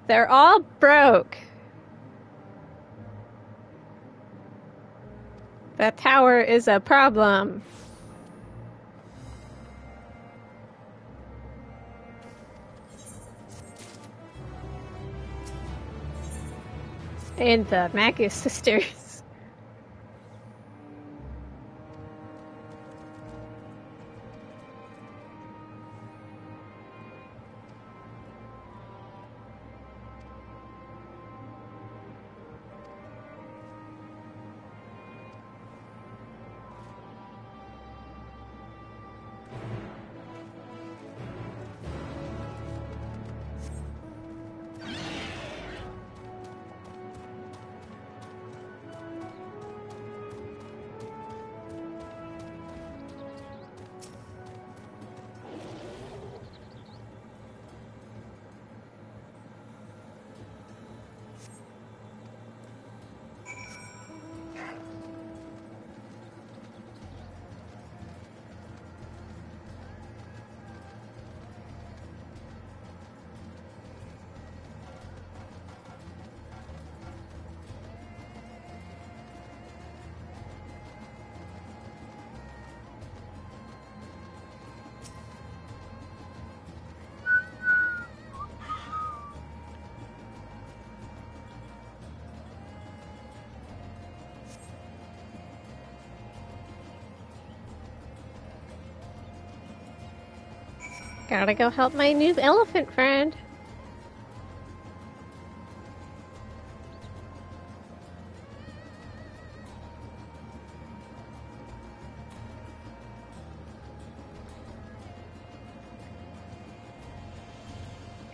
They're all broke. The tower is a problem. And the Magus sisters. Gotta go help my new elephant friend.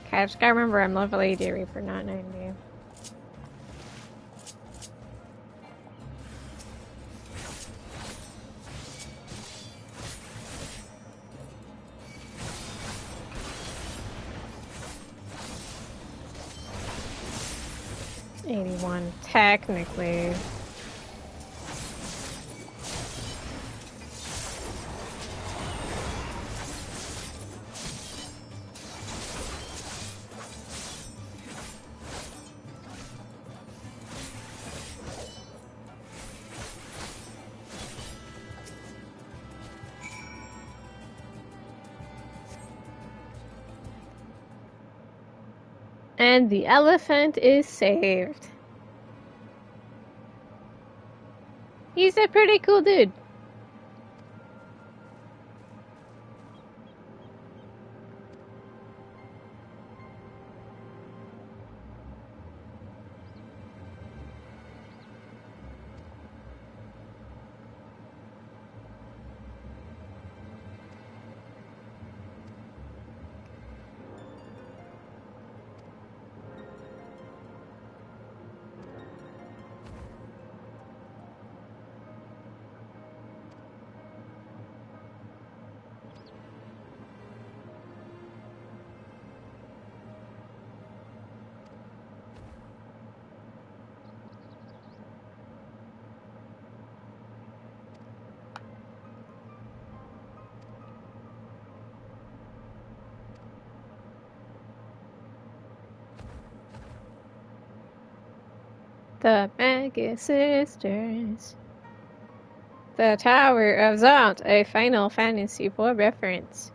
Okay, I just gotta remember I'm level 80 Reaper, not 90. Technically. And the elephant is saved. He's a pretty cool dude. The Magus Sisters. The Tower of Zant, a Final Fantasy IV reference.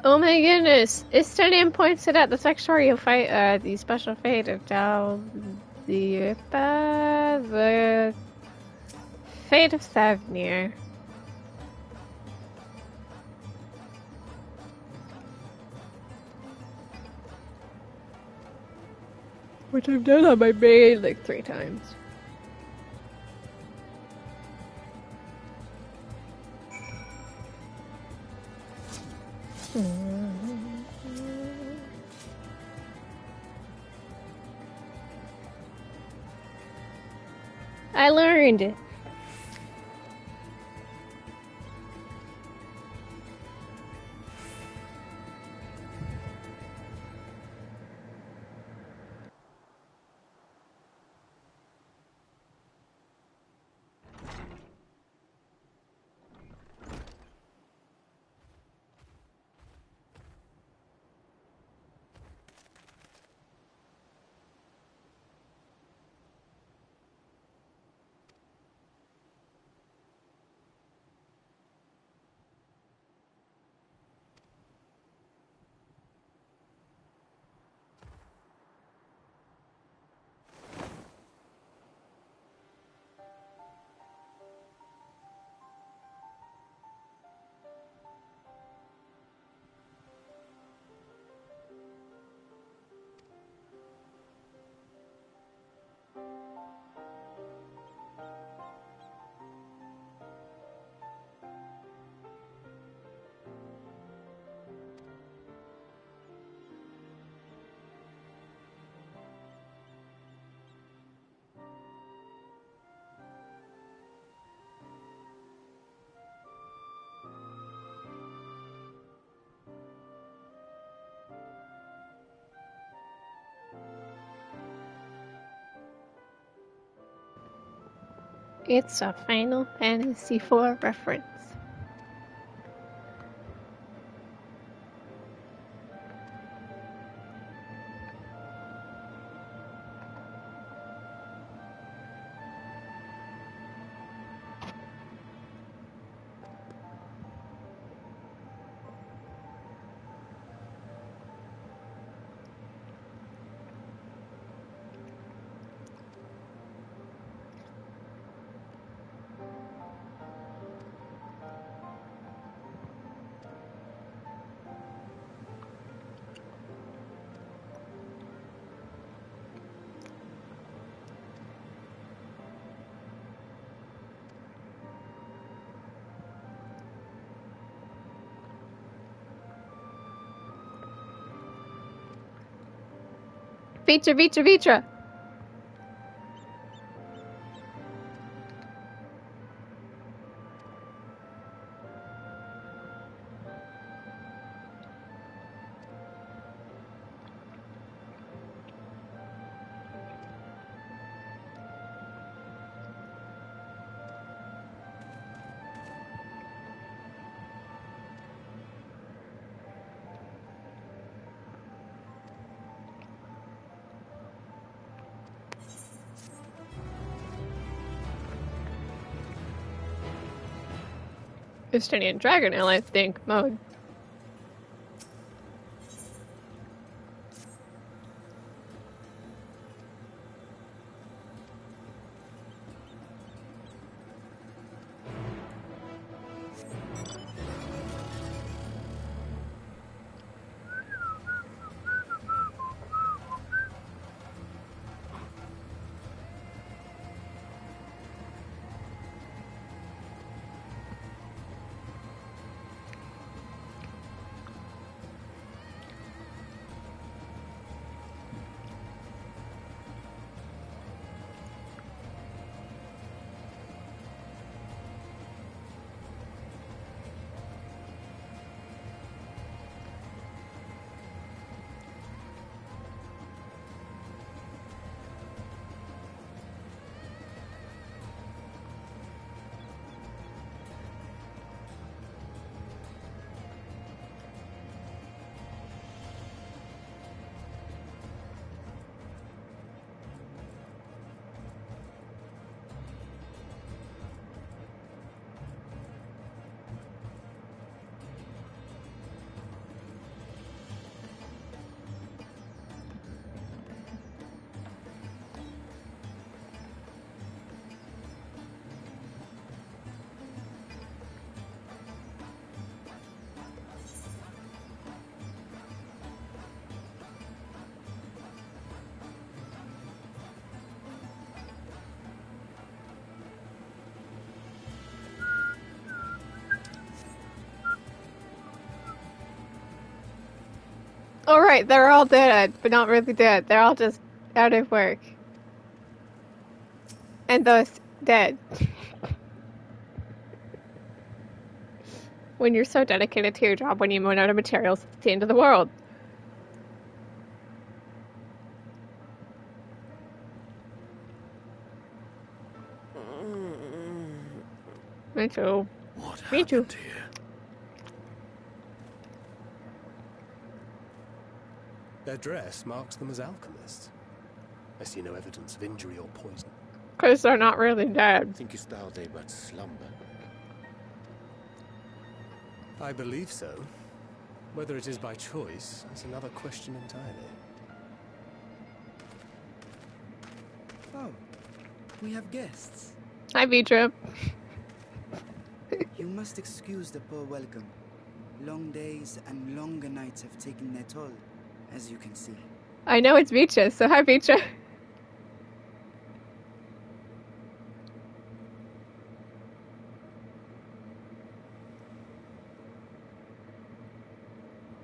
Oh my goodness! Istinian pointed out the sectorial fight, the special fate of the fate of Thavnir. Which I've done on my main like 3 times. I learned. It's a Final Fantasy IV reference. Vitra, Vitra, Vitra! Estonian Dragonel, I think, mode. Alright, they're all dead, but not really dead. They're all just out of work. And thus, dead. When you're so dedicated to your job, when you run out of materials, it's the end of the world. Me too. Me too. Their dress marks them as alchemists. I see no evidence of injury or poison. Because they're not really dead. Thinkest thou they but slumber? I believe so. Whether it is by choice is another question entirely. Oh, we have guests. Hi, Vitra. You must excuse the poor welcome. Long days and longer nights have taken their toll, as you can see. I know it's Vitra, so hi, Vitra.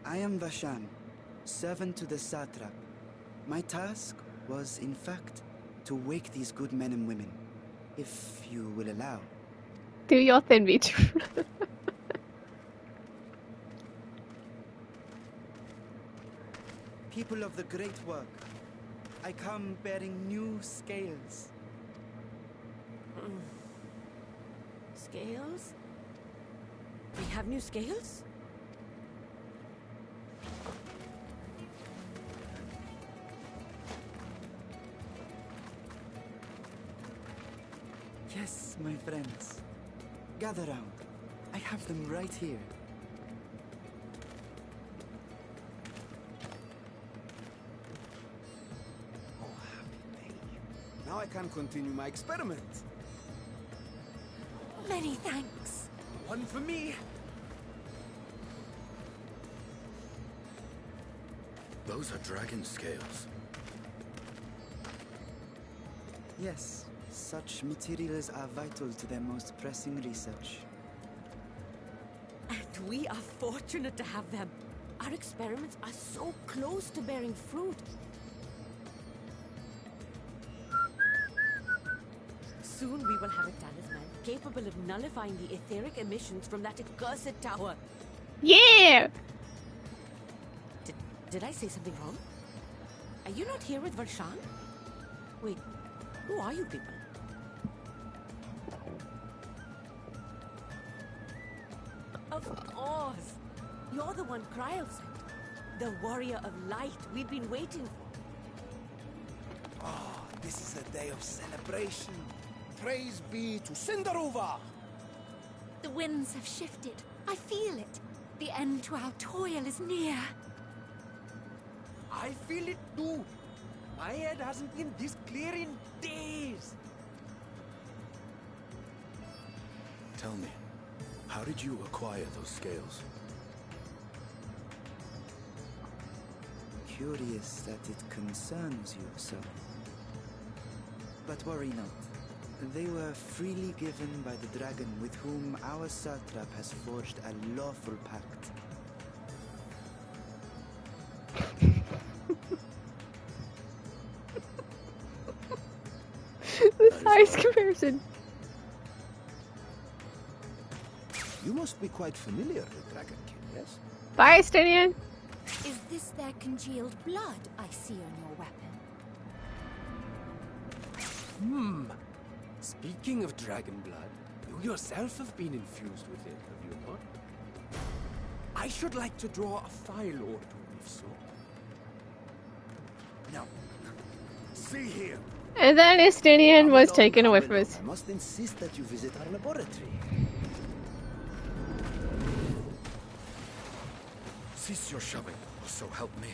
I am Vashan, servant to the satrap. My task was, in fact, to wake these good men and women, if you will allow. Do your thing, Vitra. People of the great work, I come bearing new scales. Scales? We have new scales? Yes, my friends. Gather round. I have them right here. Oh, happy day. Now I can continue my experiment. Many thanks. One for me. Those are dragon scales. Yes, such materials are vital to their most pressing research. And we are fortunate to have them. Our experiments are so close to bearing fruit. Soon we will have a talisman capable of nullifying the etheric emissions from that accursed tower. Yeah! Did I say something wrong? Are you not here with Varshan? Wait, who are you people? Of course! You're the one Kryl sent. The warrior of light we've been waiting for. Oh, this is a day of celebration. Praise be to Cinderova! The winds have shifted. I feel it. The end to our toil is near. I feel it too. My head hasn't been this clear in days. Tell me, how did you acquire those scales? Curious that it concerns you so. But worry not. They were freely given by the dragon with whom our satrap has forged a lawful pact. The size comparison. You must be quite familiar with Dragon King, yes? Bye, Stinian. Is this their congealed blood I see on your weapon? Speaking of dragon blood, you yourself have been infused with it, have you not? I should like to draw a file or two, if so. Now, see here. And then Estinian was taken away from us. I must insist that you visit our laboratory. Cease your shoving, or so help me.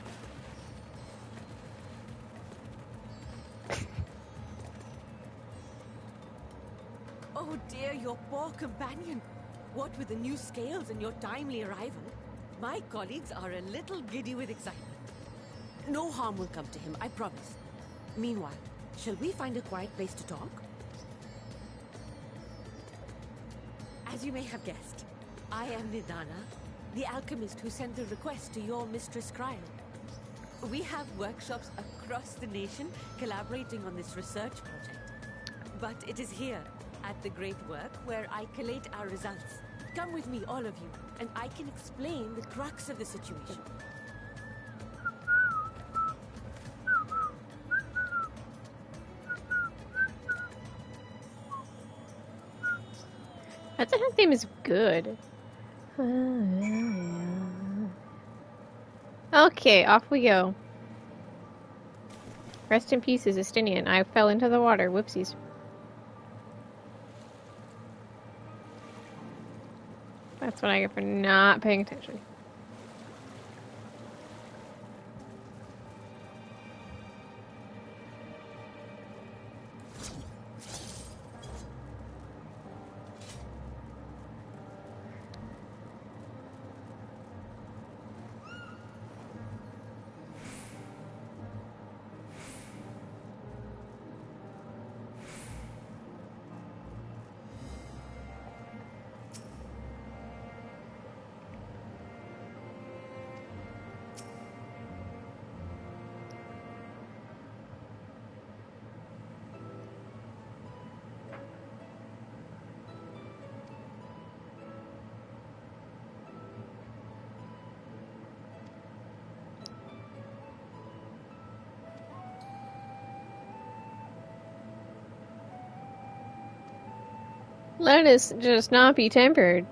Oh dear, your poor companion. What with the new scales and your timely arrival, my colleagues are a little giddy with excitement. No harm will come to him, I promise. Meanwhile, shall we find a quiet place to talk? As you may have guessed, I am Nidana, the alchemist who sent the request to your Mistress Kryl. We have workshops across the nation collaborating on this research project. But it is here, at the Great Work, where I collate our results. Come with me, all of you, and I can explain the crux of the situation. That theme is good. Okay, off we go. Rest in peace, Justinian. I fell into the water. Whoopsies. That's what I get for not paying attention. Let us just not be tempered.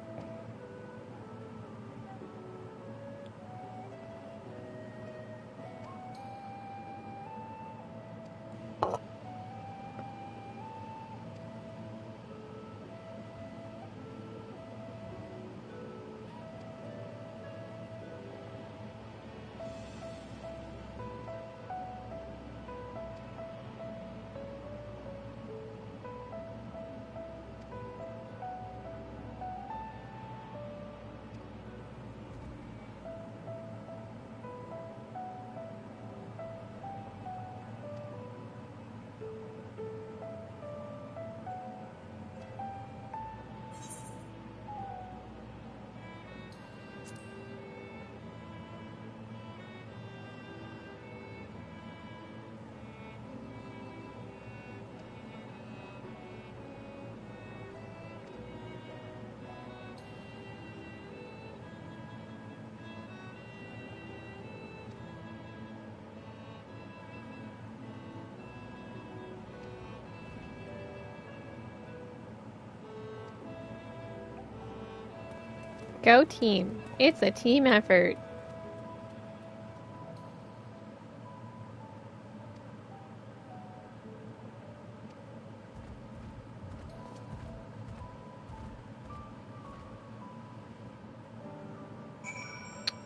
Go team. It's a team effort.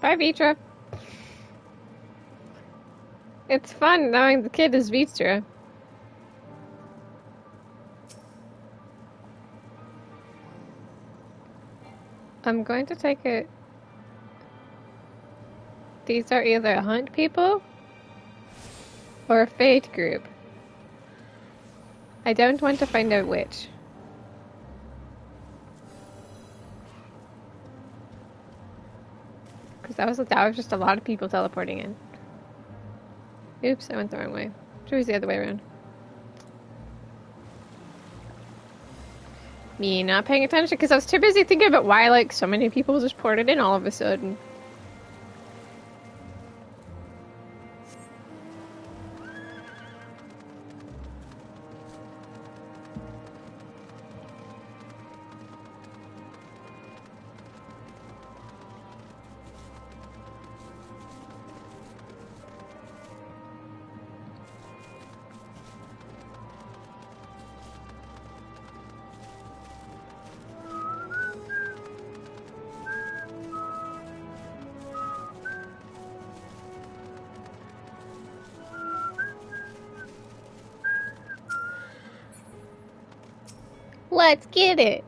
Bye, Vitra. It's fun knowing the kid is Vitra. I'm going to take it. These are either hunt people or a fate group. I don't want to find out which. Because that was just a lot of people teleporting in. Oops, I went the wrong way. It was the other way around. Me not paying attention because I was too busy thinking about why like so many people just ported in all of a sudden. Let's get it!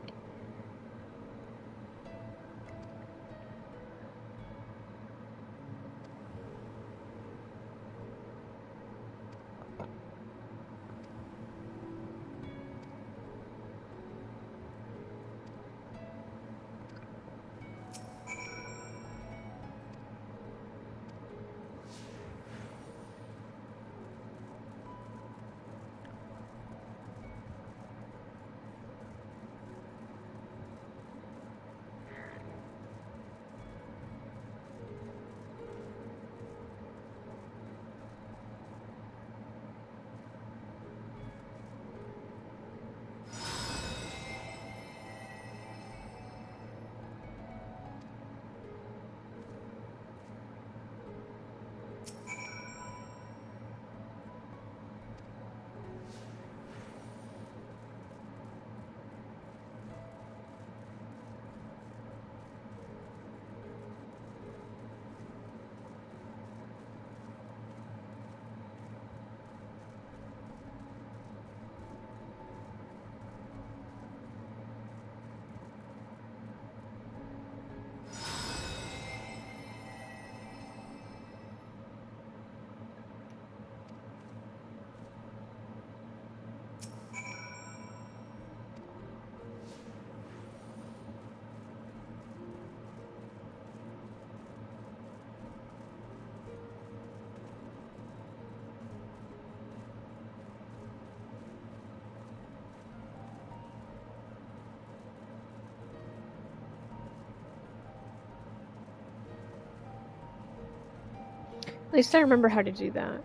At least I remember how to do that.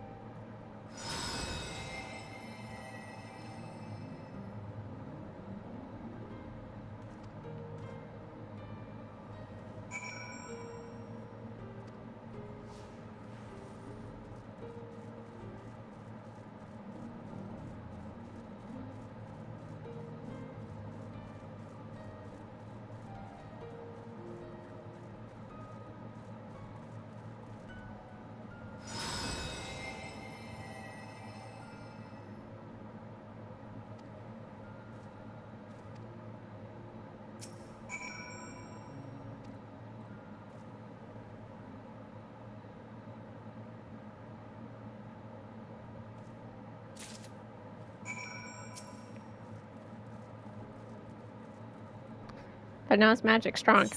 But now it's magic strong.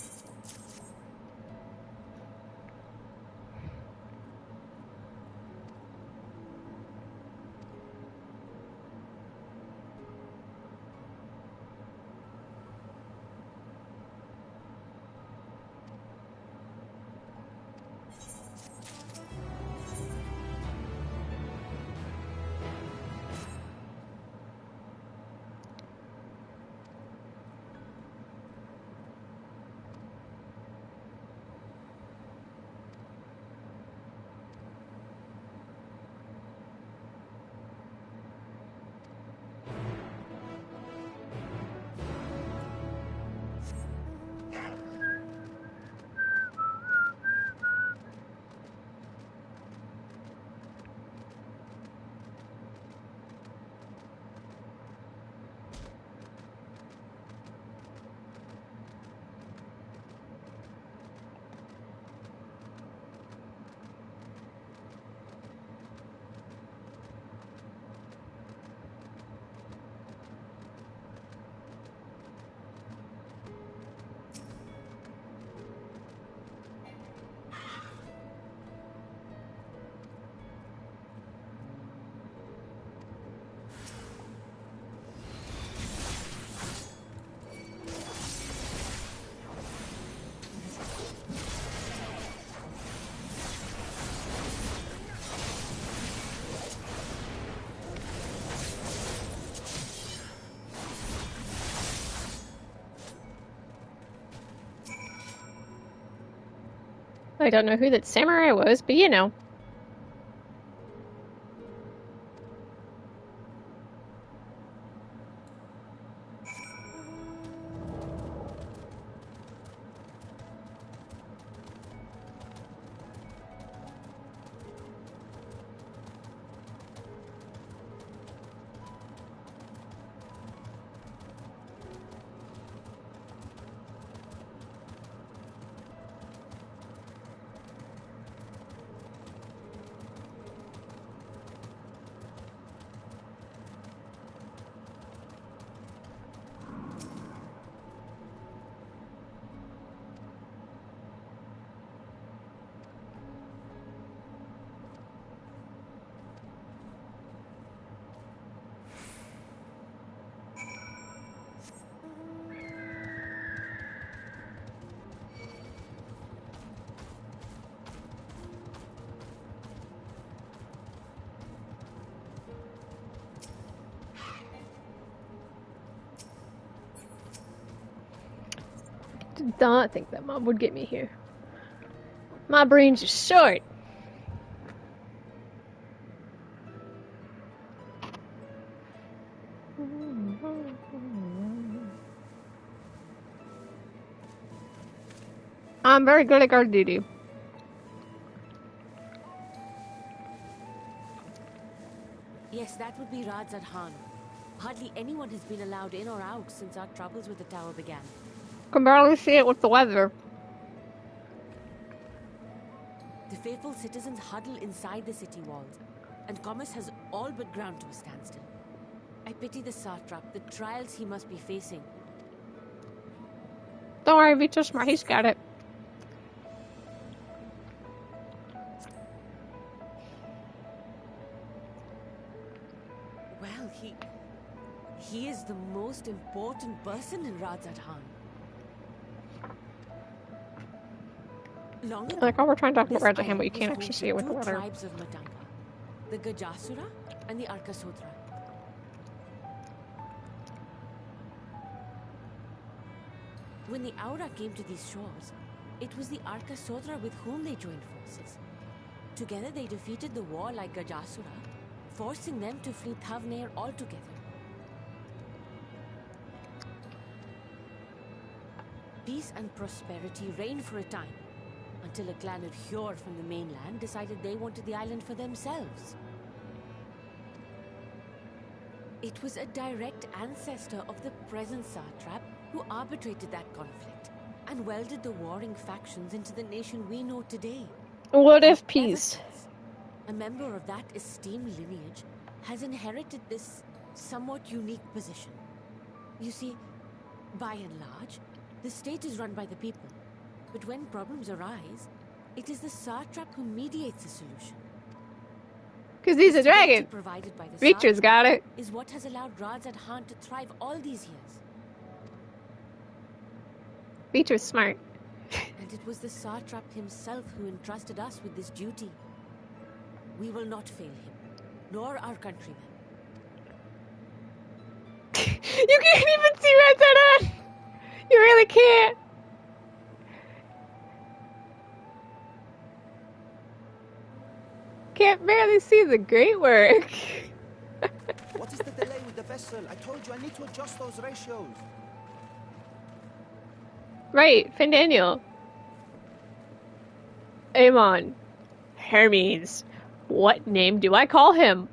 I don't know who that samurai was, but you know. Did not think that mom would get me here. My brain's just short. I'm very good at guard duty. Yes, that would be Radzad Khan. Hardly anyone has been allowed in or out since our troubles with the tower began. Can barely see it with the weather. The faithful citizens huddle inside the city walls, and commerce has all but ground to a standstill. I pity the satrap, the trials he must be facing. Don't worry, Vito's smart, he's got it. Well, he is the most important person in Radzad Khan. Long ago, Like, oh, we're trying to talk about this Red to him, but island you was can't home actually to see it with the two weather. tribes of Madanga, the Gajasura and the Arkasotra. When the Aura came to these shores, it was the Arkasotra with whom they joined forces. Together they defeated the warlike Gajasura, forcing them to flee Thavnair altogether. Peace and prosperity reigned for a time, until a clan of Hjor from the mainland decided they wanted the island for themselves. It was a direct ancestor of the present satrap who arbitrated that conflict and welded the warring factions into the nation we know today. What if peace? A member of that esteemed lineage has inherited this somewhat unique position. You see, by and large, the state is run by the people, but when problems arise, it is the satrap who mediates the solution. Because he's a dragon. Provided by the Reacher's got it. Is what has allowed Radzat Han to thrive all these years. Reacher's smart. And it was the satrap himself who entrusted us with this duty. We will not fail him, nor our countrymen. You can't even see Radzat Han! You really can't! Can't barely see the great work. What is the delay with the vessel? I told you I need to adjust those ratios. Right, Finn Daniel. Amon. Hermes. What name do I call him?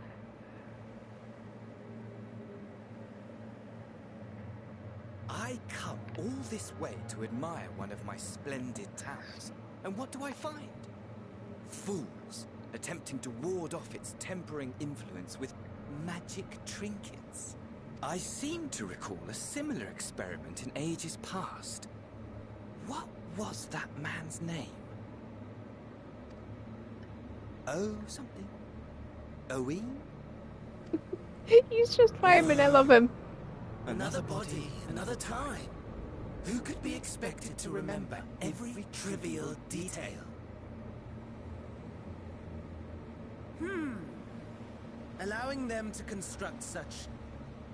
I come all this way to admire one of my splendid towers. And what do I find? Fools attempting to ward off its tempering influence with magic trinkets. I seem to recall a similar experiment in ages past. What was that man's name? Oh, something. Owen? He's just fireman, I love him. Another body, another time. Who could be expected to remember every trivial detail? Allowing them to construct such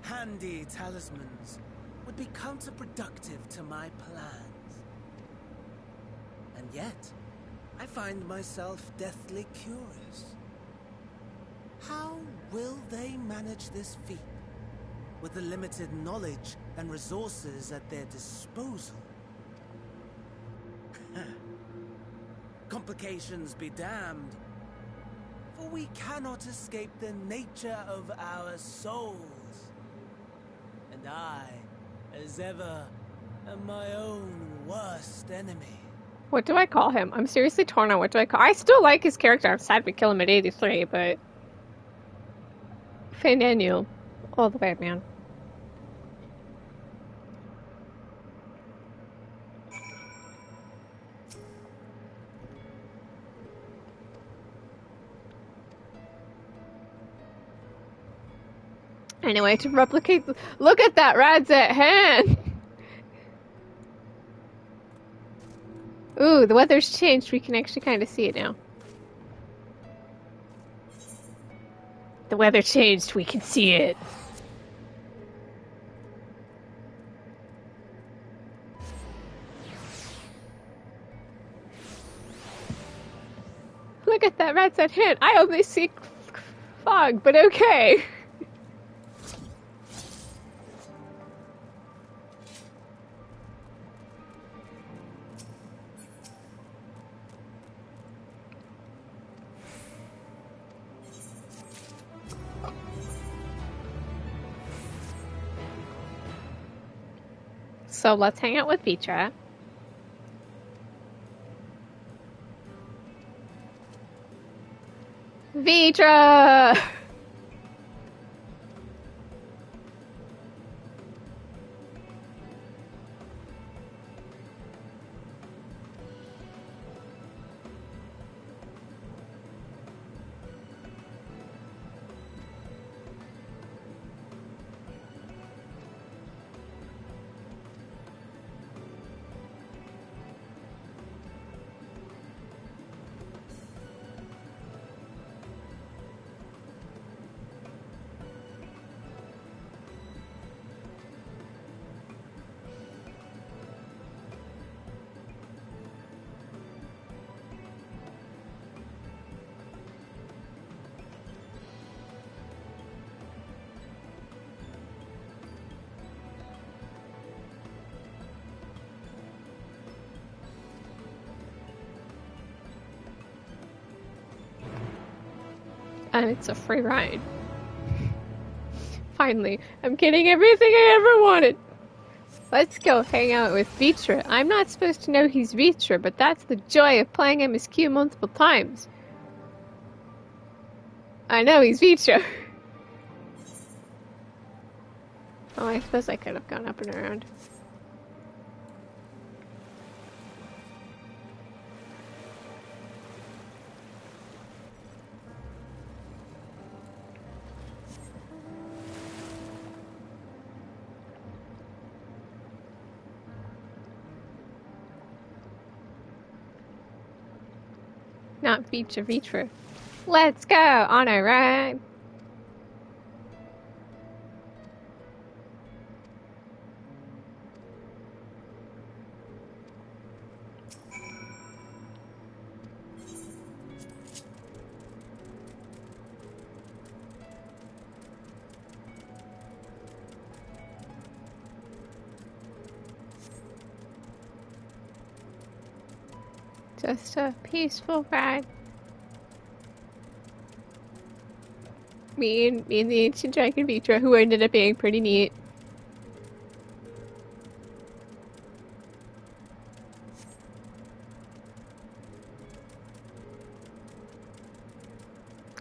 handy talismans would be counterproductive to my plans. And yet, I find myself deathly curious. How will they manage this feat with the limited knowledge and resources at their disposal? Complications be damned, for we cannot escape the nature of our souls. And I, as ever, am my own worst enemy. What do I call him? I'm seriously torn on what do I call. I still like his character. I'm sad we kill him at 83, but Finn Daniel, all the way, man. Anyway, to replicate, look at that Radzat hand. Ooh, the weather's changed. We can actually kind of see it now. The weather changed. We can see it. Look at that Radzat hand. I only see fog, but okay. So let's hang out with Vitra. Vitra! And it's a free ride. Finally, I'm getting everything I ever wanted. Let's go hang out with Vitra. I'm not supposed to know he's Vitra, but that's the joy of playing him as Q multiple times. I know he's Vitra. Oh, I suppose I could have gone up and around. Not Vitra, Vitra. Let's go on a ride. Just a peaceful ride. Me and the ancient dragon Vitra, who ended up being pretty neat.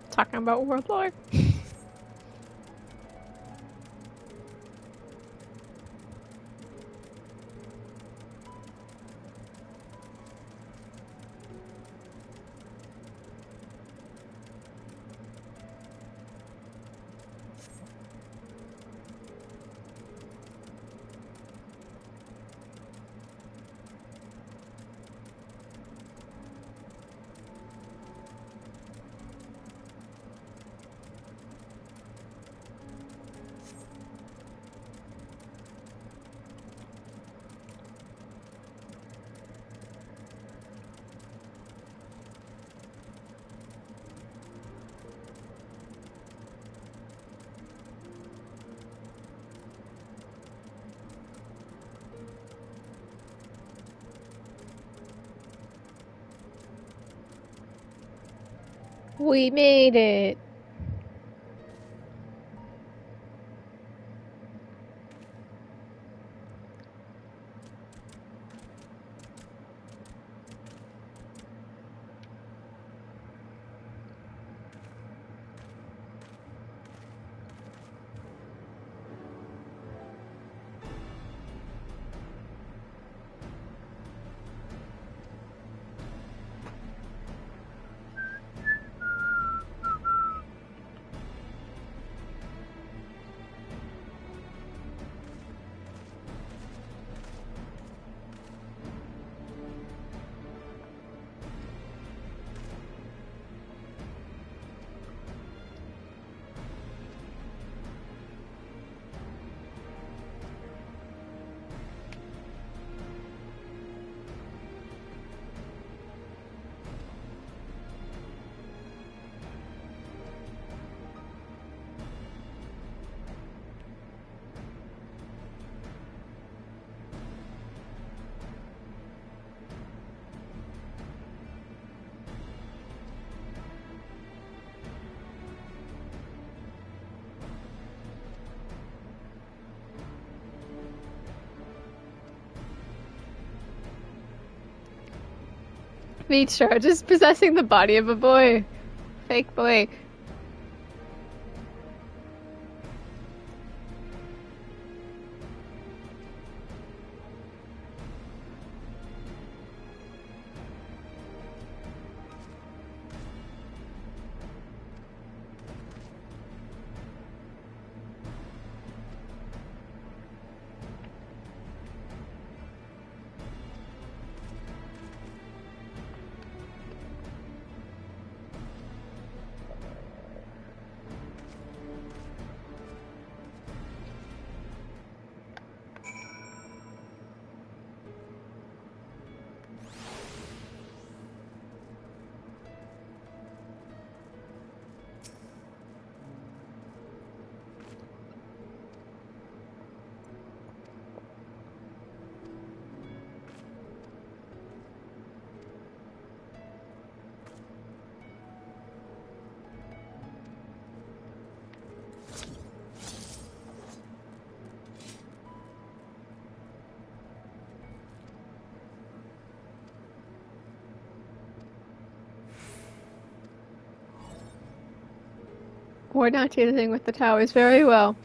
Talking about World Lore. We made it. Vitra, just possessing the body of a boy. Fake boy. We're not dealing with the towers very well.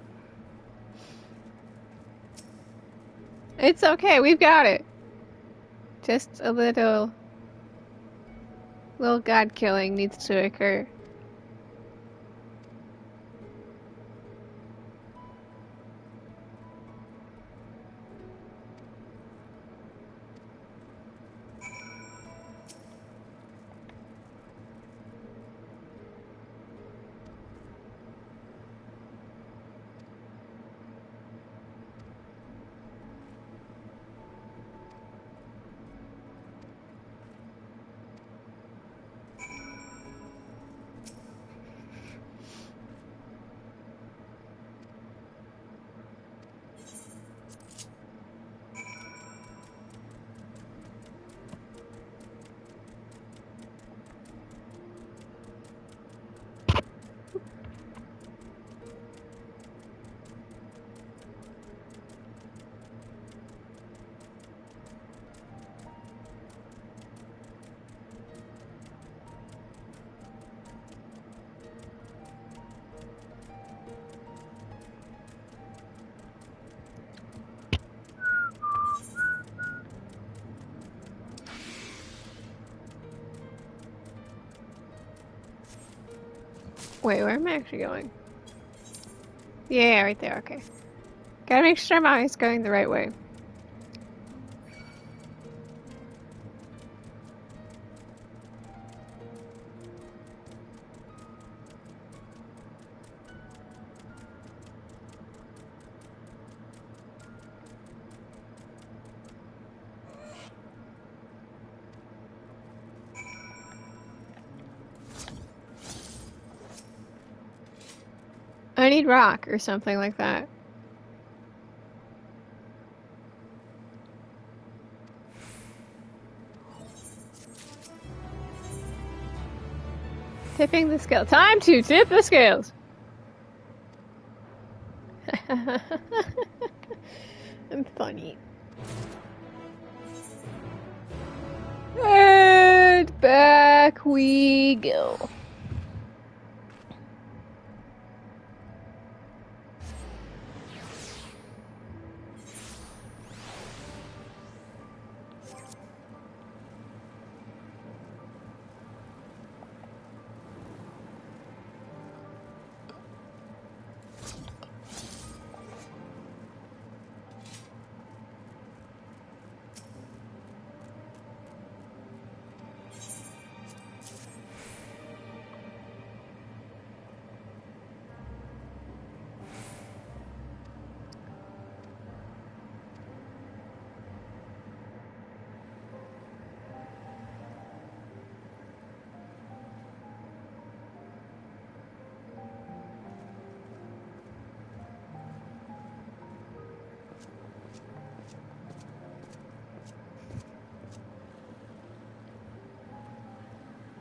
It's okay, we've got it. Just a little god killing needs to occur. Wait, where am I actually going? Yeah, right there, okay. Gotta make sure my eyes going the right way. I need rock or something like that. Tipping the scale. Time to tip the scales! I'm funny. And back we go.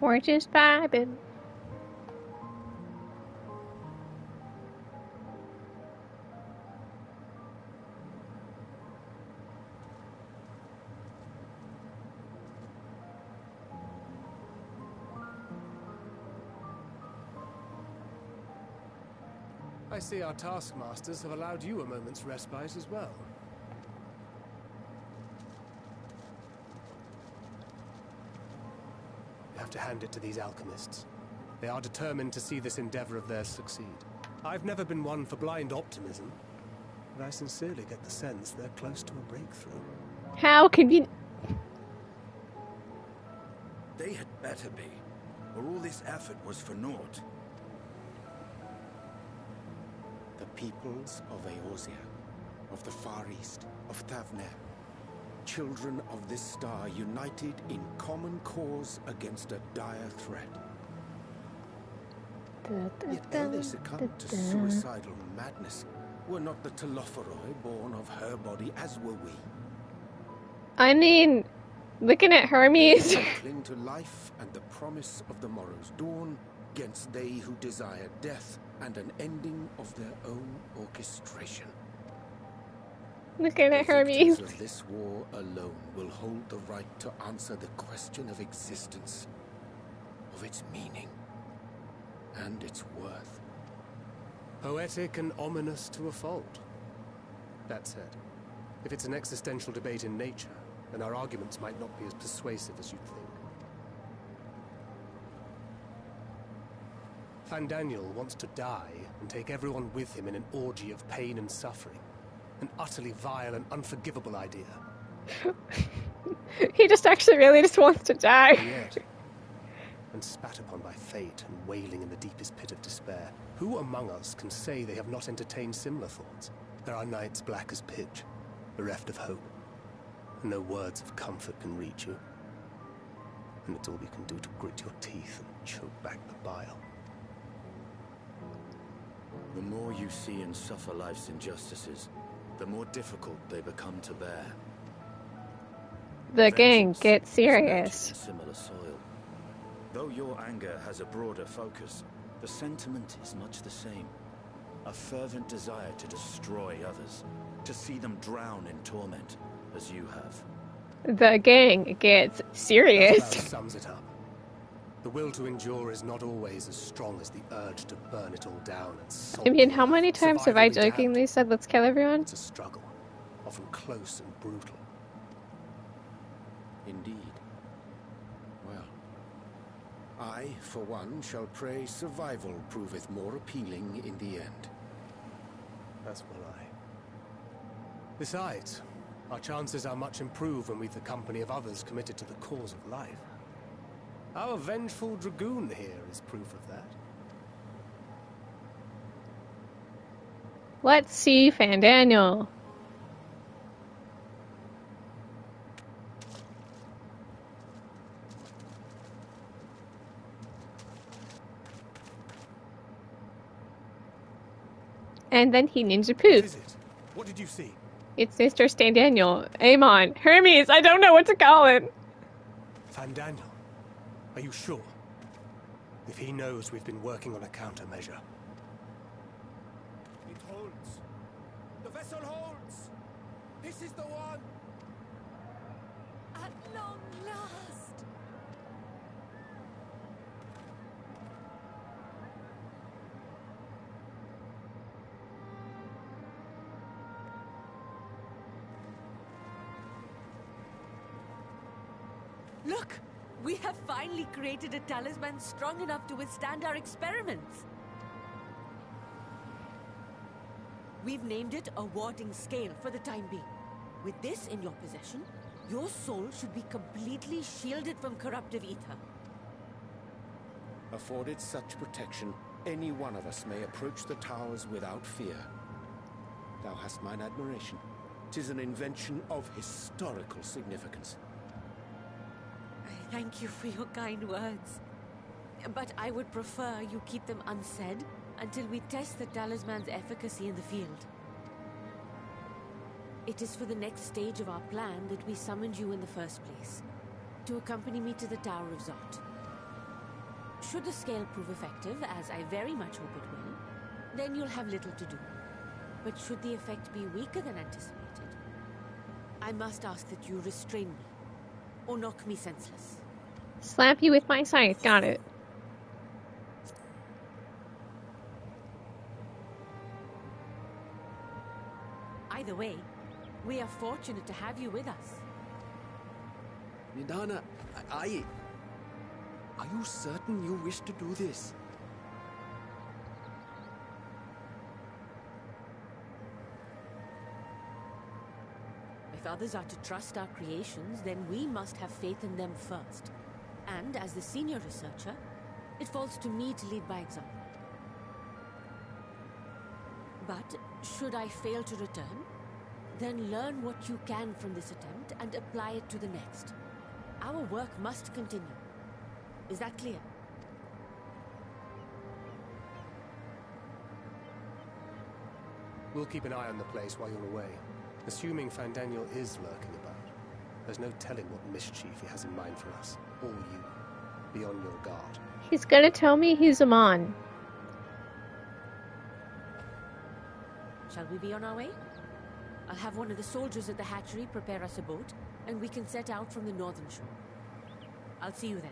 We're just vibing. I see our taskmasters have allowed you a moment's respite as well. You have to hand it to these alchemists. They are determined to see this endeavor of theirs succeed. I've never been one for blind optimism, but I sincerely get the sense they're close to a breakthrough. How convenient. They had better be, or all this effort was for naught. The peoples of Eorzea, of the Far East, of Thavner, children of this star united in common cause against a dire threat. Yet ere they succumbed to suicidal madness, were not the Telophoroi born of her body as were we? I mean, looking at Hermes. Cling to life and the promise of the morrow's dawn against they who desire death and an ending of their own orchestration. Looking at Hermes. The victors of this war alone will hold the right to answer the question of existence, of its meaning, and its worth. Poetic and ominous to a fault. That said, if it's an existential debate in nature, then our arguments might not be as persuasive as you'd think. Fandaniel wants to die and take everyone with him in an orgy of pain and suffering. An utterly vile and unforgivable idea. He just actually really just wants to die. Yet, and spat upon by fate and wailing in the deepest pit of despair, who among us can say they have not entertained similar thoughts? There are nights black as pitch, bereft of hope, and no words of comfort can reach you. And it's all you can do to grit your teeth and choke back the bile. The more you see and suffer life's injustices, the more difficult they become to bear. The gang gets serious. In similar soil. Though your anger has a broader focus, the sentiment is much the same. A fervent desire to destroy others, to see them drown in torment, as you have. The gang gets serious. That about sums it up. The will to endure is not always as strong as the urge to burn it all down and salt. I mean, how many times have I jokingly said, let's kill everyone? It's a struggle, often close and brutal. Indeed. Well, I, for one, shall pray survival proveth more appealing in the end. As will I. Besides, our chances are much improved when we've the company of others committed to the cause of life. Our vengeful dragoon here is proof of that. Let's see Fandaniel. And then he ninja poof. What is it? What did you see? It's Mr. Fandaniel. Amon. Hermes. I don't know what to call him. Fandaniel. Are you sure? If he knows we've been working on a countermeasure. It holds. The vessel holds. This is the one. At long last. Look! We have finally created a talisman strong enough to withstand our experiments. We've named it a warding scale for the time being. With this in your possession, your soul should be completely shielded from corruptive ether. Afforded such protection, any one of us may approach the towers without fear. Thou hast mine admiration. 'Tis an invention of historical significance. Thank you for your kind words. But I would prefer you keep them unsaid until we test the talisman's efficacy in the field. It is for the next stage of our plan that we summoned you in the first place, to accompany me to the Tower of Zot. Should the scale prove effective, as I very much hope it will, then you'll have little to do. But should the effect be weaker than anticipated, I must ask that you restrain me, or knock me senseless. Slap you with my scythe. Got it. Either way, we are fortunate to have you with us. Nidana, are you certain you wish to do this? If others are to trust our creations, then we must have faith in them first. And as the senior researcher, it falls to me to lead by example. But should I fail to return, then learn what you can from this attempt and apply it to the next. Our work must continue. Is that clear? We'll keep an eye on the place while you're away. Assuming Fandaniel is lurking about, there's no telling what mischief he has in mind for us, or you. Be on your guard. He's gonna tell me he's a Mon. Shall we be on our way? I'll have one of the soldiers at the hatchery prepare us a boat, and we can set out from the northern shore. I'll see you there.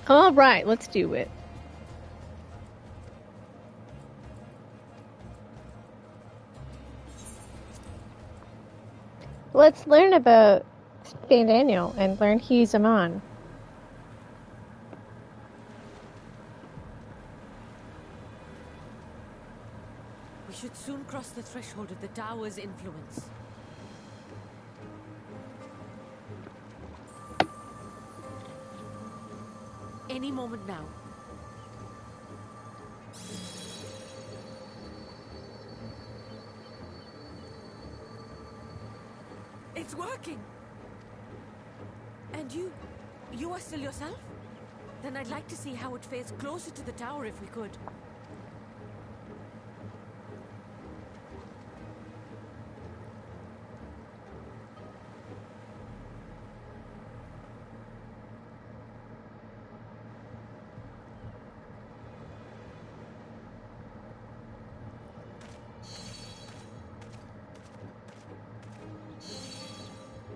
Alright, let's do it. Let's learn about Saint Daniel and learn he's a man. We should soon cross the threshold of the tower's influence. Any moment now. It's working! And you are still yourself? Then I'd like to see how it fares closer to the tower if we could.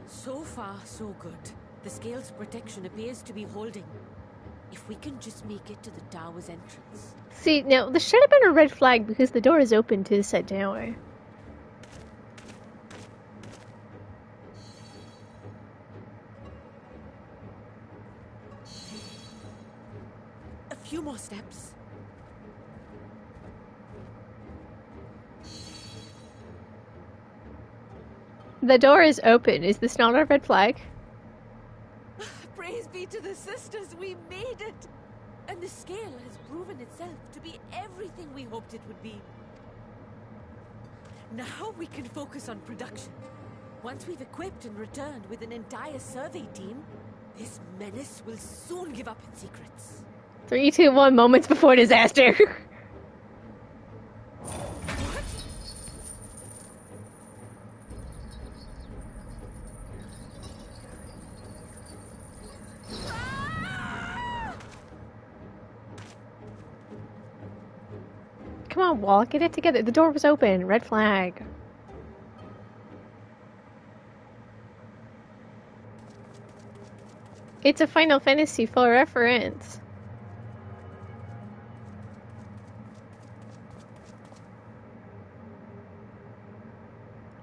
So far, so good. The scale's protection appears to be holding. If we can just make it to the tower's entrance. See, now, there should have been a red flag because the door is open to the said tower. A few more steps. The door is open. Is this not a red flag? Praise be to the sisters, we made it! And the scale has proven itself to be everything we hoped it would be. Now we can focus on production. Once we've equipped and returned with an entire survey team, this menace will soon give up its secrets. 3, 2, 1 moments before disaster. Come on, Wall, get it together. The door was open. Red flag. It's a Final Fantasy IV reference.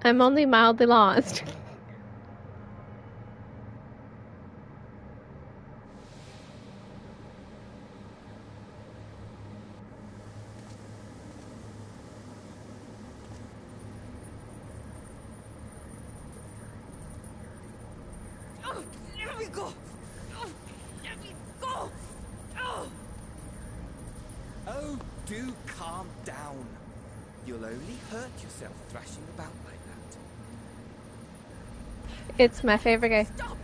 I'm only mildly lost. Let me go! Let me go! Oh, do calm down. You'll only hurt yourself thrashing about like that. It's my favorite guy. Stop!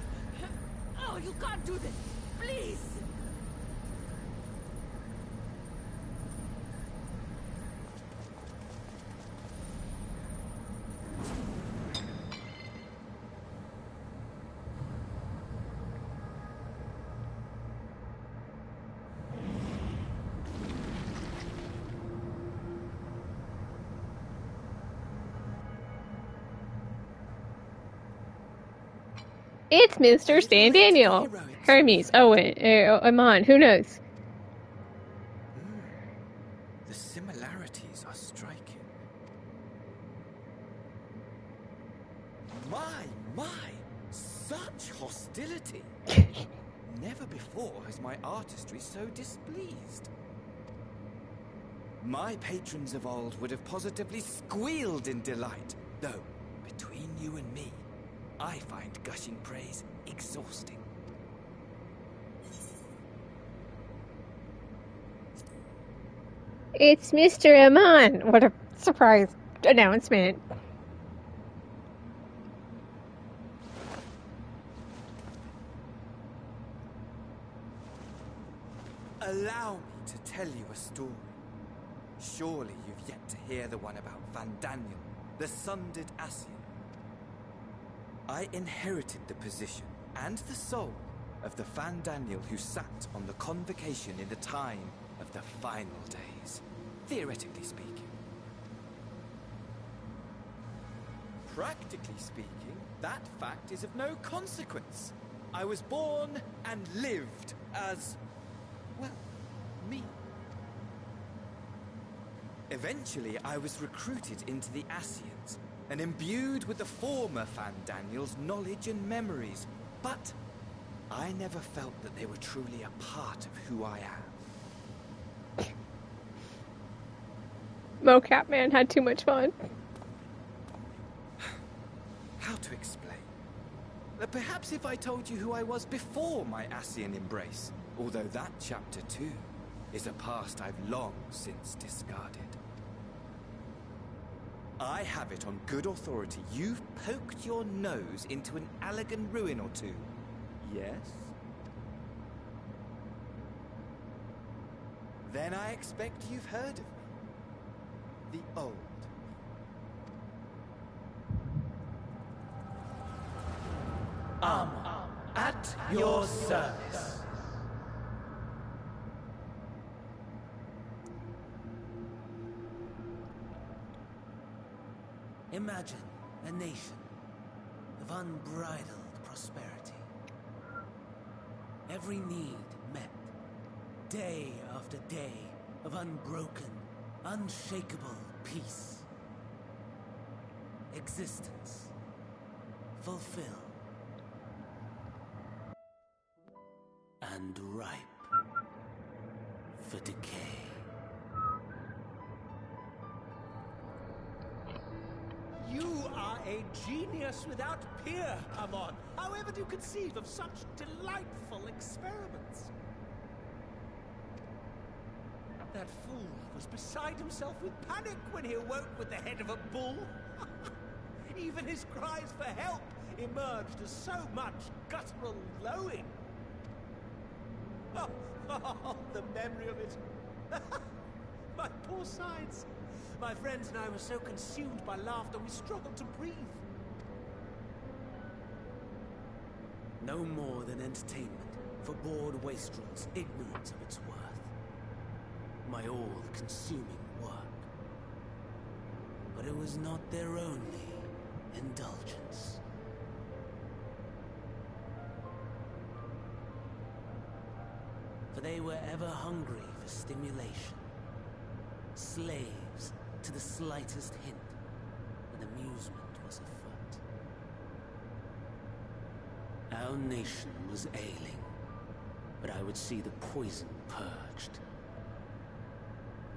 Oh, you can't do this! Please! It's Mr. Stan Daniel. Hermes, Owen, Amon, who knows? The similarities are striking. My, such hostility! Never before has my artistry so displeased. My patrons of old would have positively squealed in delight, though, between you and me, I find gushing praise exhausting. It's Mr. Amon. What a surprise announcement. Allow me to tell you a story. Surely you've yet to hear the one about Van Daniel, the sundered Ascian. I inherited the position and the soul of the Van Daniel who sat on the convocation in the time of the final days, theoretically speaking. Practically speaking, that fact is of no consequence. I was born and lived as Eventually, I was recruited into the Ascians and imbued with the former Fandaniel's knowledge and memories. But I never felt that they were truly a part of who I am. Mocap man had too much fun. How to explain? Perhaps if I told you who I was before my Ascian embrace, although that chapter too is a past I've long since discarded. I have it on good authority you've poked your nose into an Allegan ruin or two. Yes? Then I expect you've heard of me. The old. At your service. Imagine a nation of unbridled prosperity. Every need met. Day after day of unbroken, unshakable peace. Existence fulfilled. And ripe for decay. You are a genius without peer, Amon. However do you conceive of such delightful experiments? That fool was beside himself with panic when he awoke with the head of a bull. Even his cries for help emerged as so much guttural lowing. Oh, the memory of it. My poor sides. My friends and I were so consumed by laughter we struggled to breathe. No more than entertainment for bored wastrels ignorant of its worth. My all-consuming work. But it was not their only indulgence. For they were ever hungry for stimulation. Slaves to the slightest hint that amusement was afoot. Our nation was ailing, but I would see the poison purged.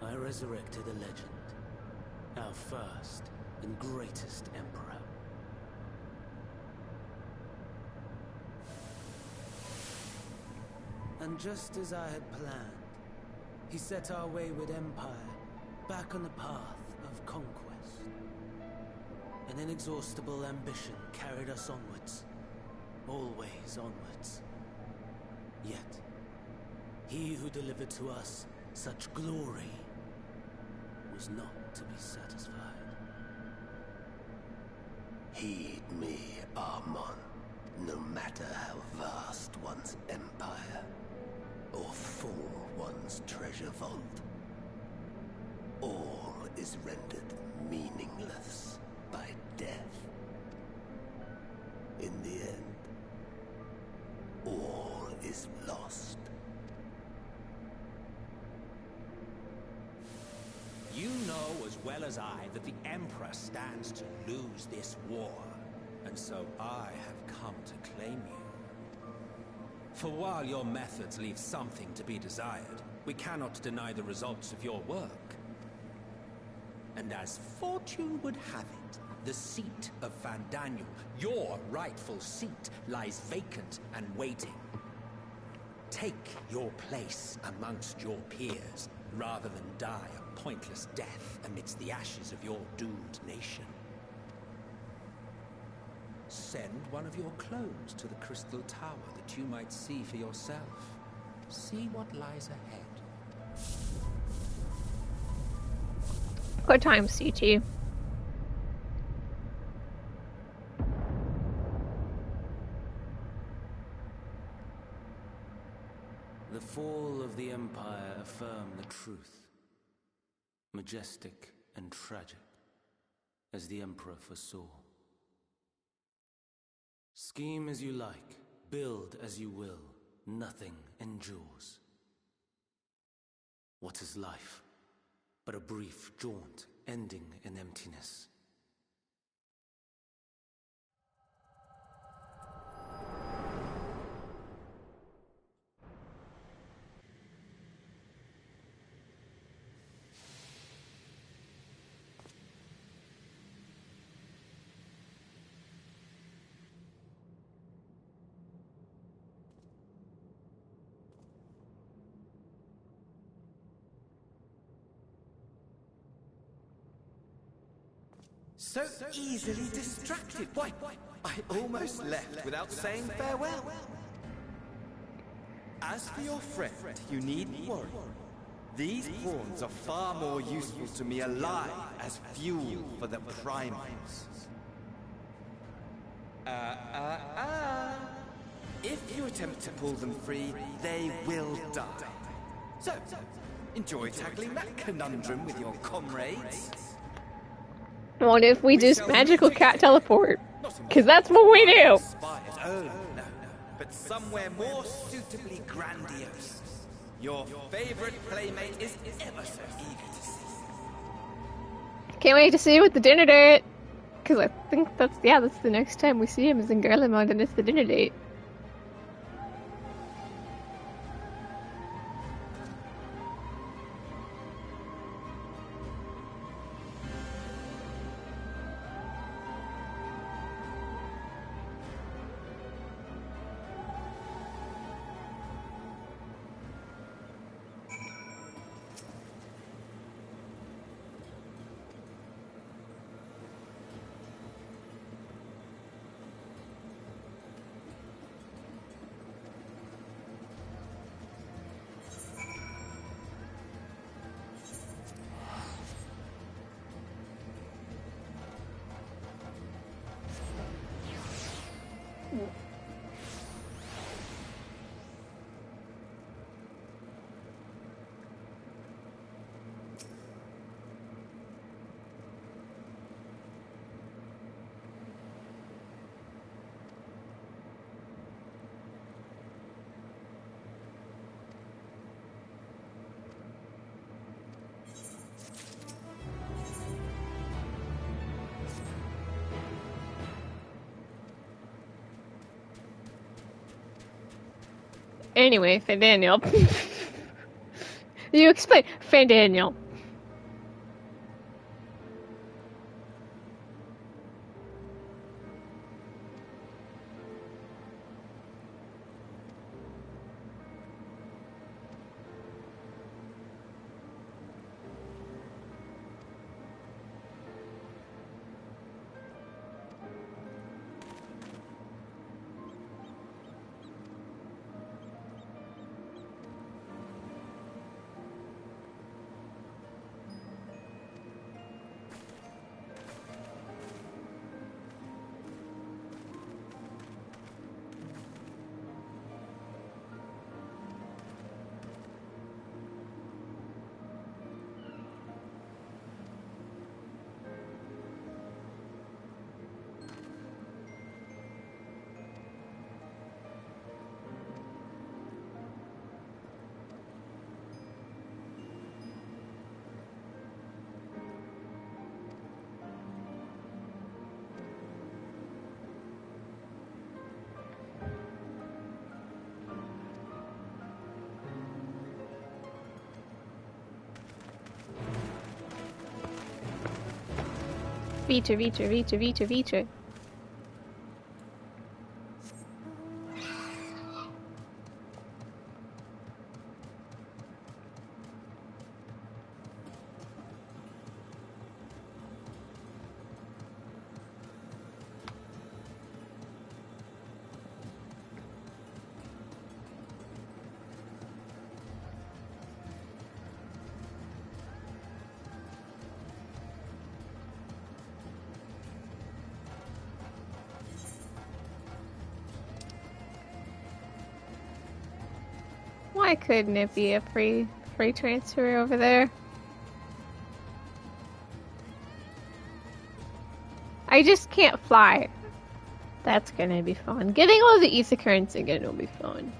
I resurrected a legend, our first and greatest emperor. And just as I had planned, he set our wayward empire back on the path of conquest. An inexhaustible ambition carried us onwards, always onwards. Yet, he who delivered to us such glory was not to be satisfied. Heed me, Amon, no matter how vast one's empire, or full one's treasure vault. All is rendered meaningless by death. In the end, all is lost. You know as well as I that the Emperor stands to lose this war, and so I have come to claim you. For while your methods leave something to be desired, we cannot deny the results of your work. And as fortune would have it, the seat of Fandaniel, your rightful seat, lies vacant and waiting. Take your place amongst your peers, rather than die a pointless death amidst the ashes of your doomed nation. Send one of your clones to the Crystal Tower that you might see for yourself. See what lies ahead. What time, CT? The fall of the Empire affirmed the truth. Majestic and tragic, as the Emperor foresaw. Scheme as you like, build as you will, nothing endures. What is life but a brief jaunt ending in emptiness. So easily distracted. Why, I almost left without saying farewell. As for your friend, you needn't worry. These pawns are far more useful to me alive as fuel for the Primals. If you attempt to pull them free, they will die. So, enjoy tackling that conundrum with your comrades. What if we just magical cat teleport? Because that's what we do! Oh, no. But somewhere more suitably grandiose. Your favorite playmate is ever so eager to see. Can't wait to see you at the dinner date! Because I think that's the next time we see him is in Garlemald, and it's the dinner date. Anyway, Fandaniel. You explain. Fandaniel. Feature. Why couldn't it be a free transfer over there? I just can't fly. That's gonna be fun. Getting all the ether currents again will be fun.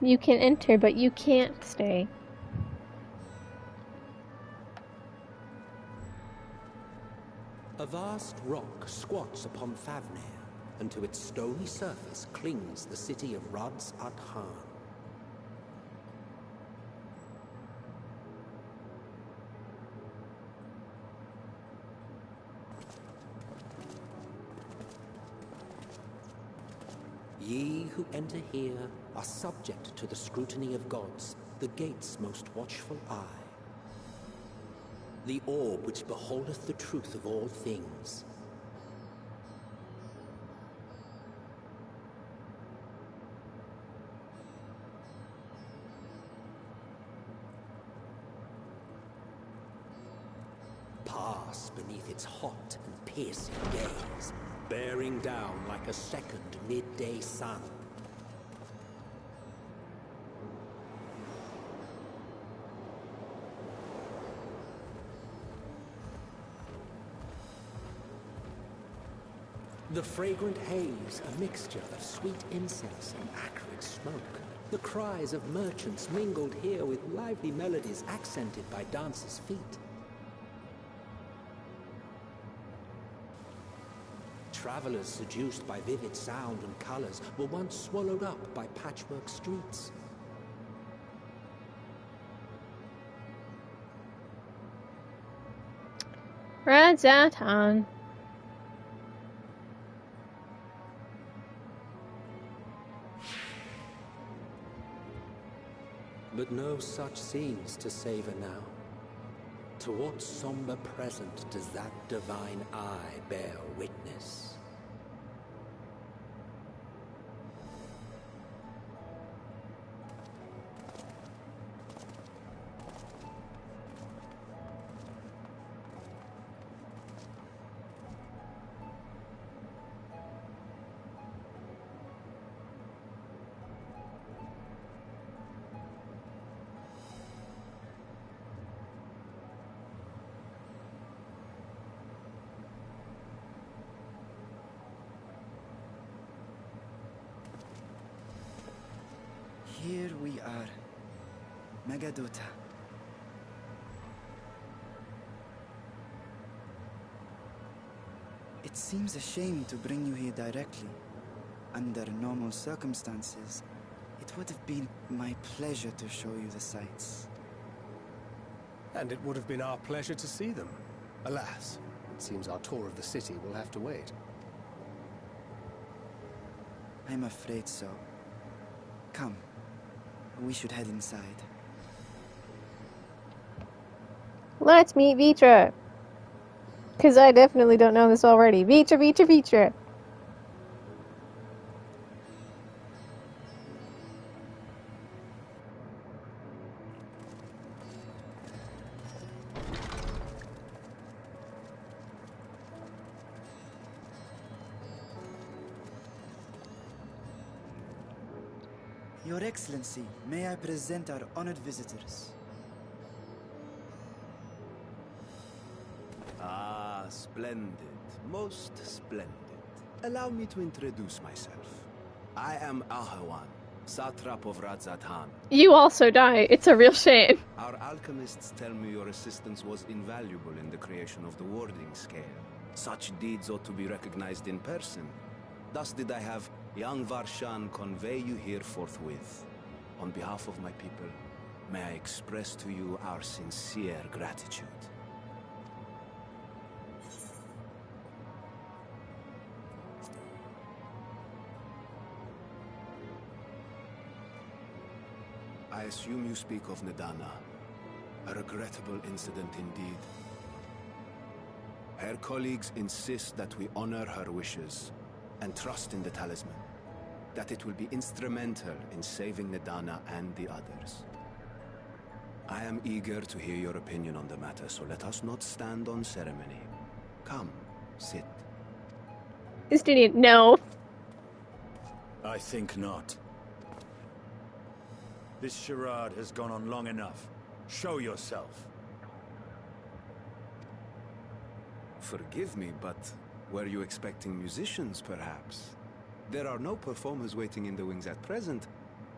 You can enter, but you can't stay. A vast rock squats upon Favnir, and to its stony surface clings the city of Radz at Han. Ye who enter here are subject to the scrutiny of gods, the gate's most watchful eye. The orb which beholdeth the truth of all things. Pass beneath its hot and piercing gaze, bearing down like a second midday sun. The fragrant haze, a mixture of sweet incense and acrid smoke. The cries of merchants mingled here with lively melodies accented by dancers' feet. Travelers seduced by vivid sound and colors were once swallowed up by patchwork streets. Radz at Han. But no such scenes to savor now. To what somber present does that divine eye bear witness? Here we are. Megadota. It seems a shame to bring you here directly. Under normal circumstances, it would have been my pleasure to show you the sights. And it would have been our pleasure to see them. Alas, it seems our tour of the city will have to wait. I'm afraid so. Come. We should head inside. Let's meet Vitra. Because I definitely don't know this already. Vitra, Vitra, Vitra. Your Excellency, may I present our honored visitors? Ah, splendid. Most splendid. Allow me to introduce myself. I am Ahawan, satrap of Radz at Han. You also die. It's a real shame. Our alchemists tell me your assistance was invaluable in the creation of the warding scale. Such deeds ought to be recognized in person. Thus did I have young Varshan convey you here forthwith. On behalf of my people, may I express to you our sincere gratitude. I assume you speak of Nadana. A regrettable incident indeed. Her colleagues insist that we honor her wishes and trust in the talisman, that it will be instrumental in saving Nadana and the others. I am eager to hear your opinion on the matter, so let us not stand on ceremony. Come, sit. Justinian, no. I think not. This charade has gone on long enough. Show yourself. Forgive me, but were you expecting musicians, perhaps? There are no performers waiting in the wings at present,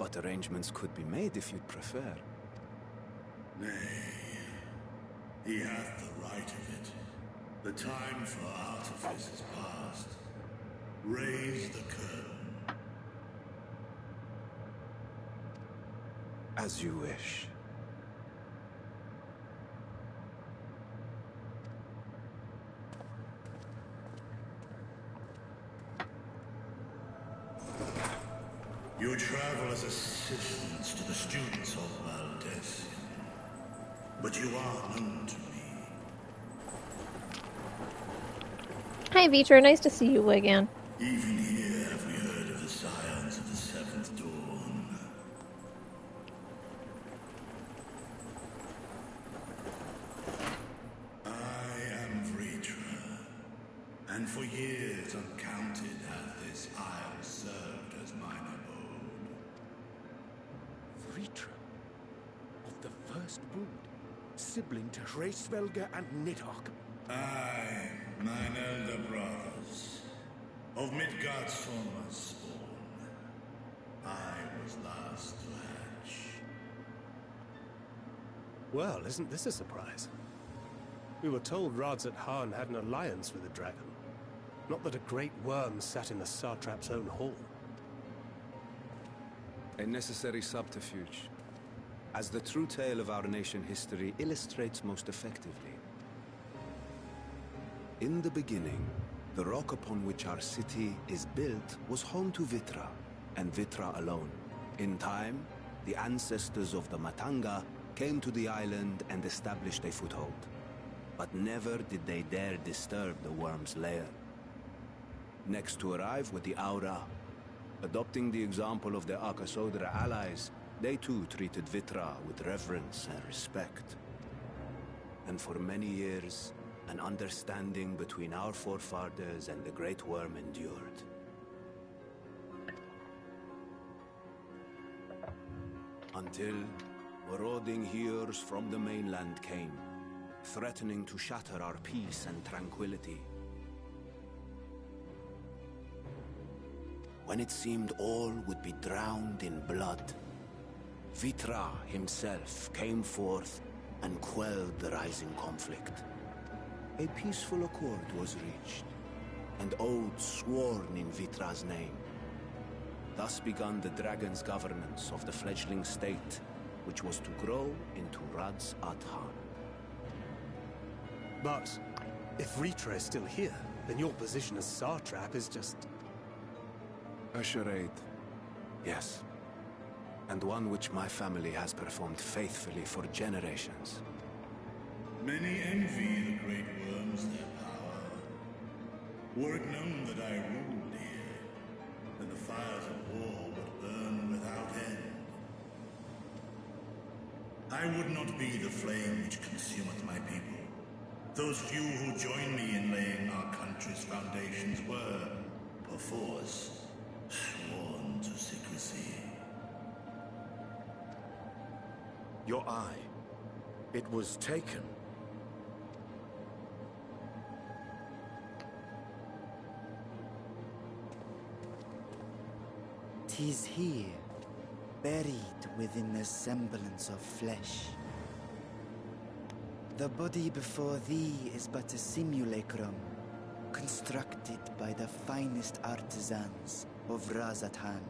But arrangements could be made if you'd prefer. Nay, he hath the right of it. The time for artifice is past. Raise the curtain. As you wish. You travel as assistants to the students of Valdesian, but you are known to me. Hi, Vitra. Nice to see you again. Even here have we heard of the scions of the Seventh Dawn. I am Vritra, and for years uncounted hath this isle served as mine abode. Vritra, of the first brood, sibling to Hraesvelga and Nidhogg. Aye, mine elder brothers, of Midgard's former spawn. I was last to hatch. Well, isn't this a surprise? We were told Rads at Han had an alliance with the dragon. Not that a great worm sat in the satrap's own hall. A necessary subterfuge, as the true tale of our nation history illustrates most effectively. In the beginning, the rock upon which our city is built was home to Vitra, and Vitra alone. In time, the ancestors of the Matanga came to the island and established a foothold. But never did they dare disturb the worm's lair. Next to arrive were the Aura. Adopting the example of their Akasodra allies, they too treated Vitra with reverence and respect. And for many years, an understanding between our forefathers and the Great Worm endured. Until marauding heroes from the mainland came, threatening to shatter our peace and tranquility. When it seemed all would be drowned in blood, Vitra himself came forth and quelled the rising conflict. A peaceful accord was reached, and oaths sworn in Vitra's name. Thus began the dragon's governance of the fledgling state, which was to grow into Rads at Han. But if Vritra is still here, then your position as satrap is just... a charade. Yes. And one which my family has performed faithfully for generations. Many envy the great worms their power. Were it known that I ruled here, then the fires of war would burn without end. I would not be the flame which consumeth my people. Those few who joined me in laying our country's foundations were, perforce, sworn to secrecy. Your eye. It was taken. "'Tis here, buried within the semblance of flesh. The body before thee is but a simulacrum, constructed by the finest artisans of Razatan.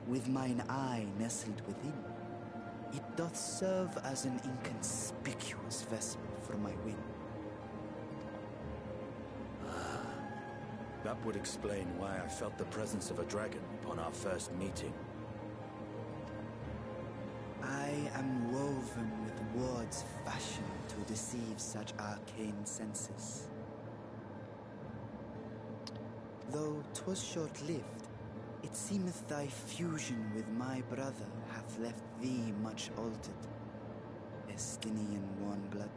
With mine eye nestled within, it doth serve as an inconspicuous vessel for my wind." That would explain why I felt the presence of a dragon upon our first meeting. I am woven with words fashioned to deceive such arcane senses. Though 'twas short-lived, it seemeth thy fusion with my brother hath left thee much altered, Estinian warm-blood.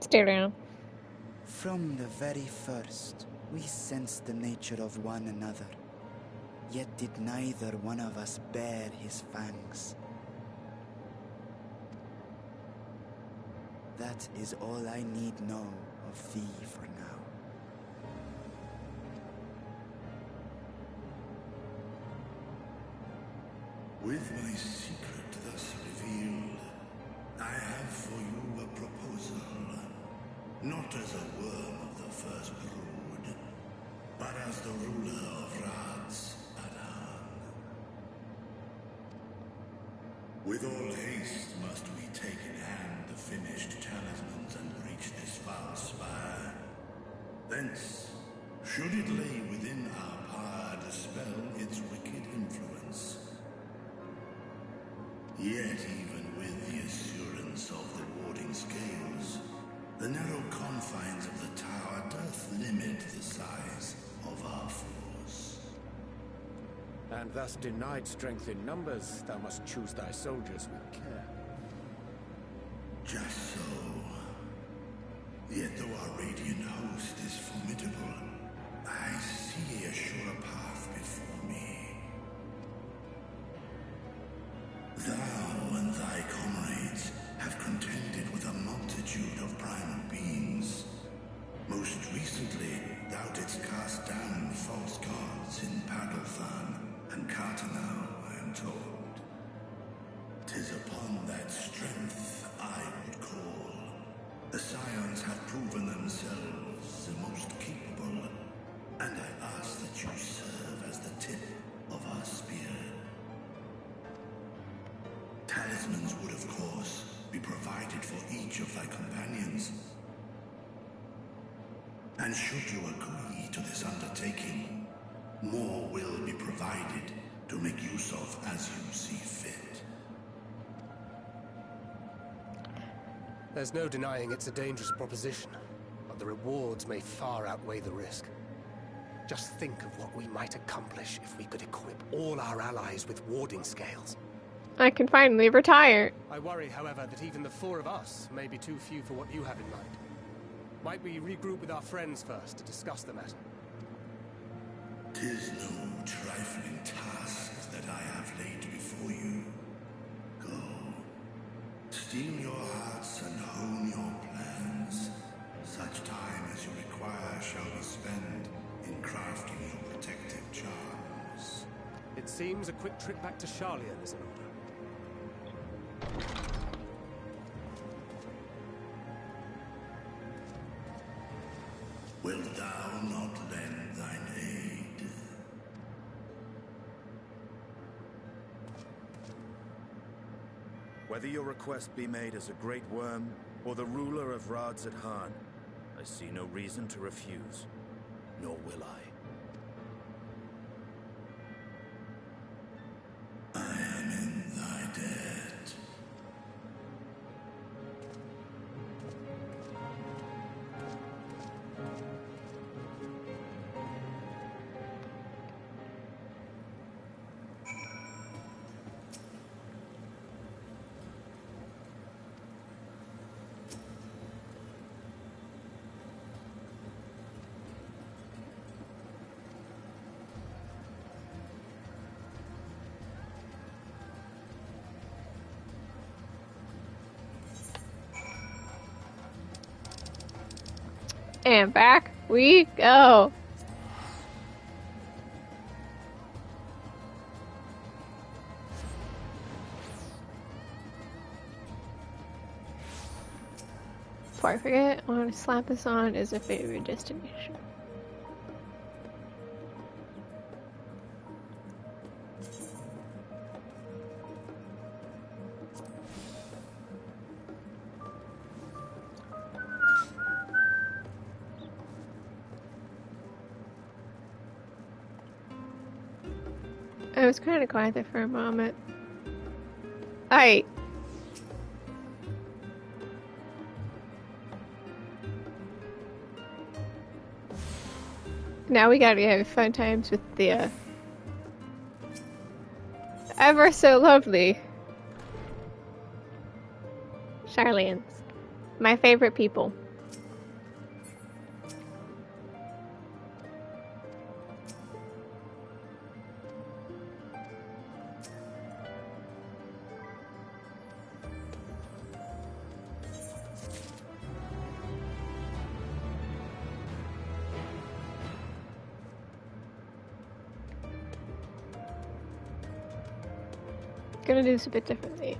Stare down. From the very first, we sensed the nature of one another, yet did neither one of us bare his fangs. That is all I need know of thee for now. With my secret thus revealed, I have for you a proposal. Not as a worm of the first brood, but as the ruler of Rad's Adan. With all haste must we take in hand the finished talismans and reach this foul spire. Thence, should it lay within our power, dispel its wicked influence. Yet even with the assurance of the warding scales, the narrow confines of the tower doth limit the size of our force. And thus denied strength in numbers, thou must choose thy soldiers with care. Just so. Yet though our radiant host is formidable, I see a sure path before me. Thou and thy comrades have contended with a multitude of primal beings. Most recently, thou didst cast down false gods in Pagelthan and Cartanau, I am told. 'Tis upon that strength I would call. The Scions have proven themselves the most capable, and I ask that you serve as the tip of our spear. Talismans would, of course, be provided for each of thy companions. And should you agree to this undertaking, more will be provided to make use of as you see fit. There's no denying it's a dangerous proposition, but the rewards may far outweigh the risk. Just think of what we might accomplish if we could equip all our allies with warding scales. I can finally retire. I worry, however, that even the four of us may be too few for what you have in mind. Might we regroup with our friends first to discuss the matter? 'Tis no trifling task that I have laid before you. Go. Steel your hearts and hone your plans. Such time as you require shall be spent in crafting your protective charms. It seems a quick trip back to Charlian is in order. Wilt thou not lend thine aid? Whether your request be made as a great worm or the ruler of Rad's Adan, I see no reason to refuse, nor will I. I am in thy debt. And back we go. Before I forget, I want to slap this on as a favorite destination. I was kind of quiet there for a moment. Alright. Now we gotta have fun times with the ever so lovely Charlians. My favorite people. gonna do this a bit differently.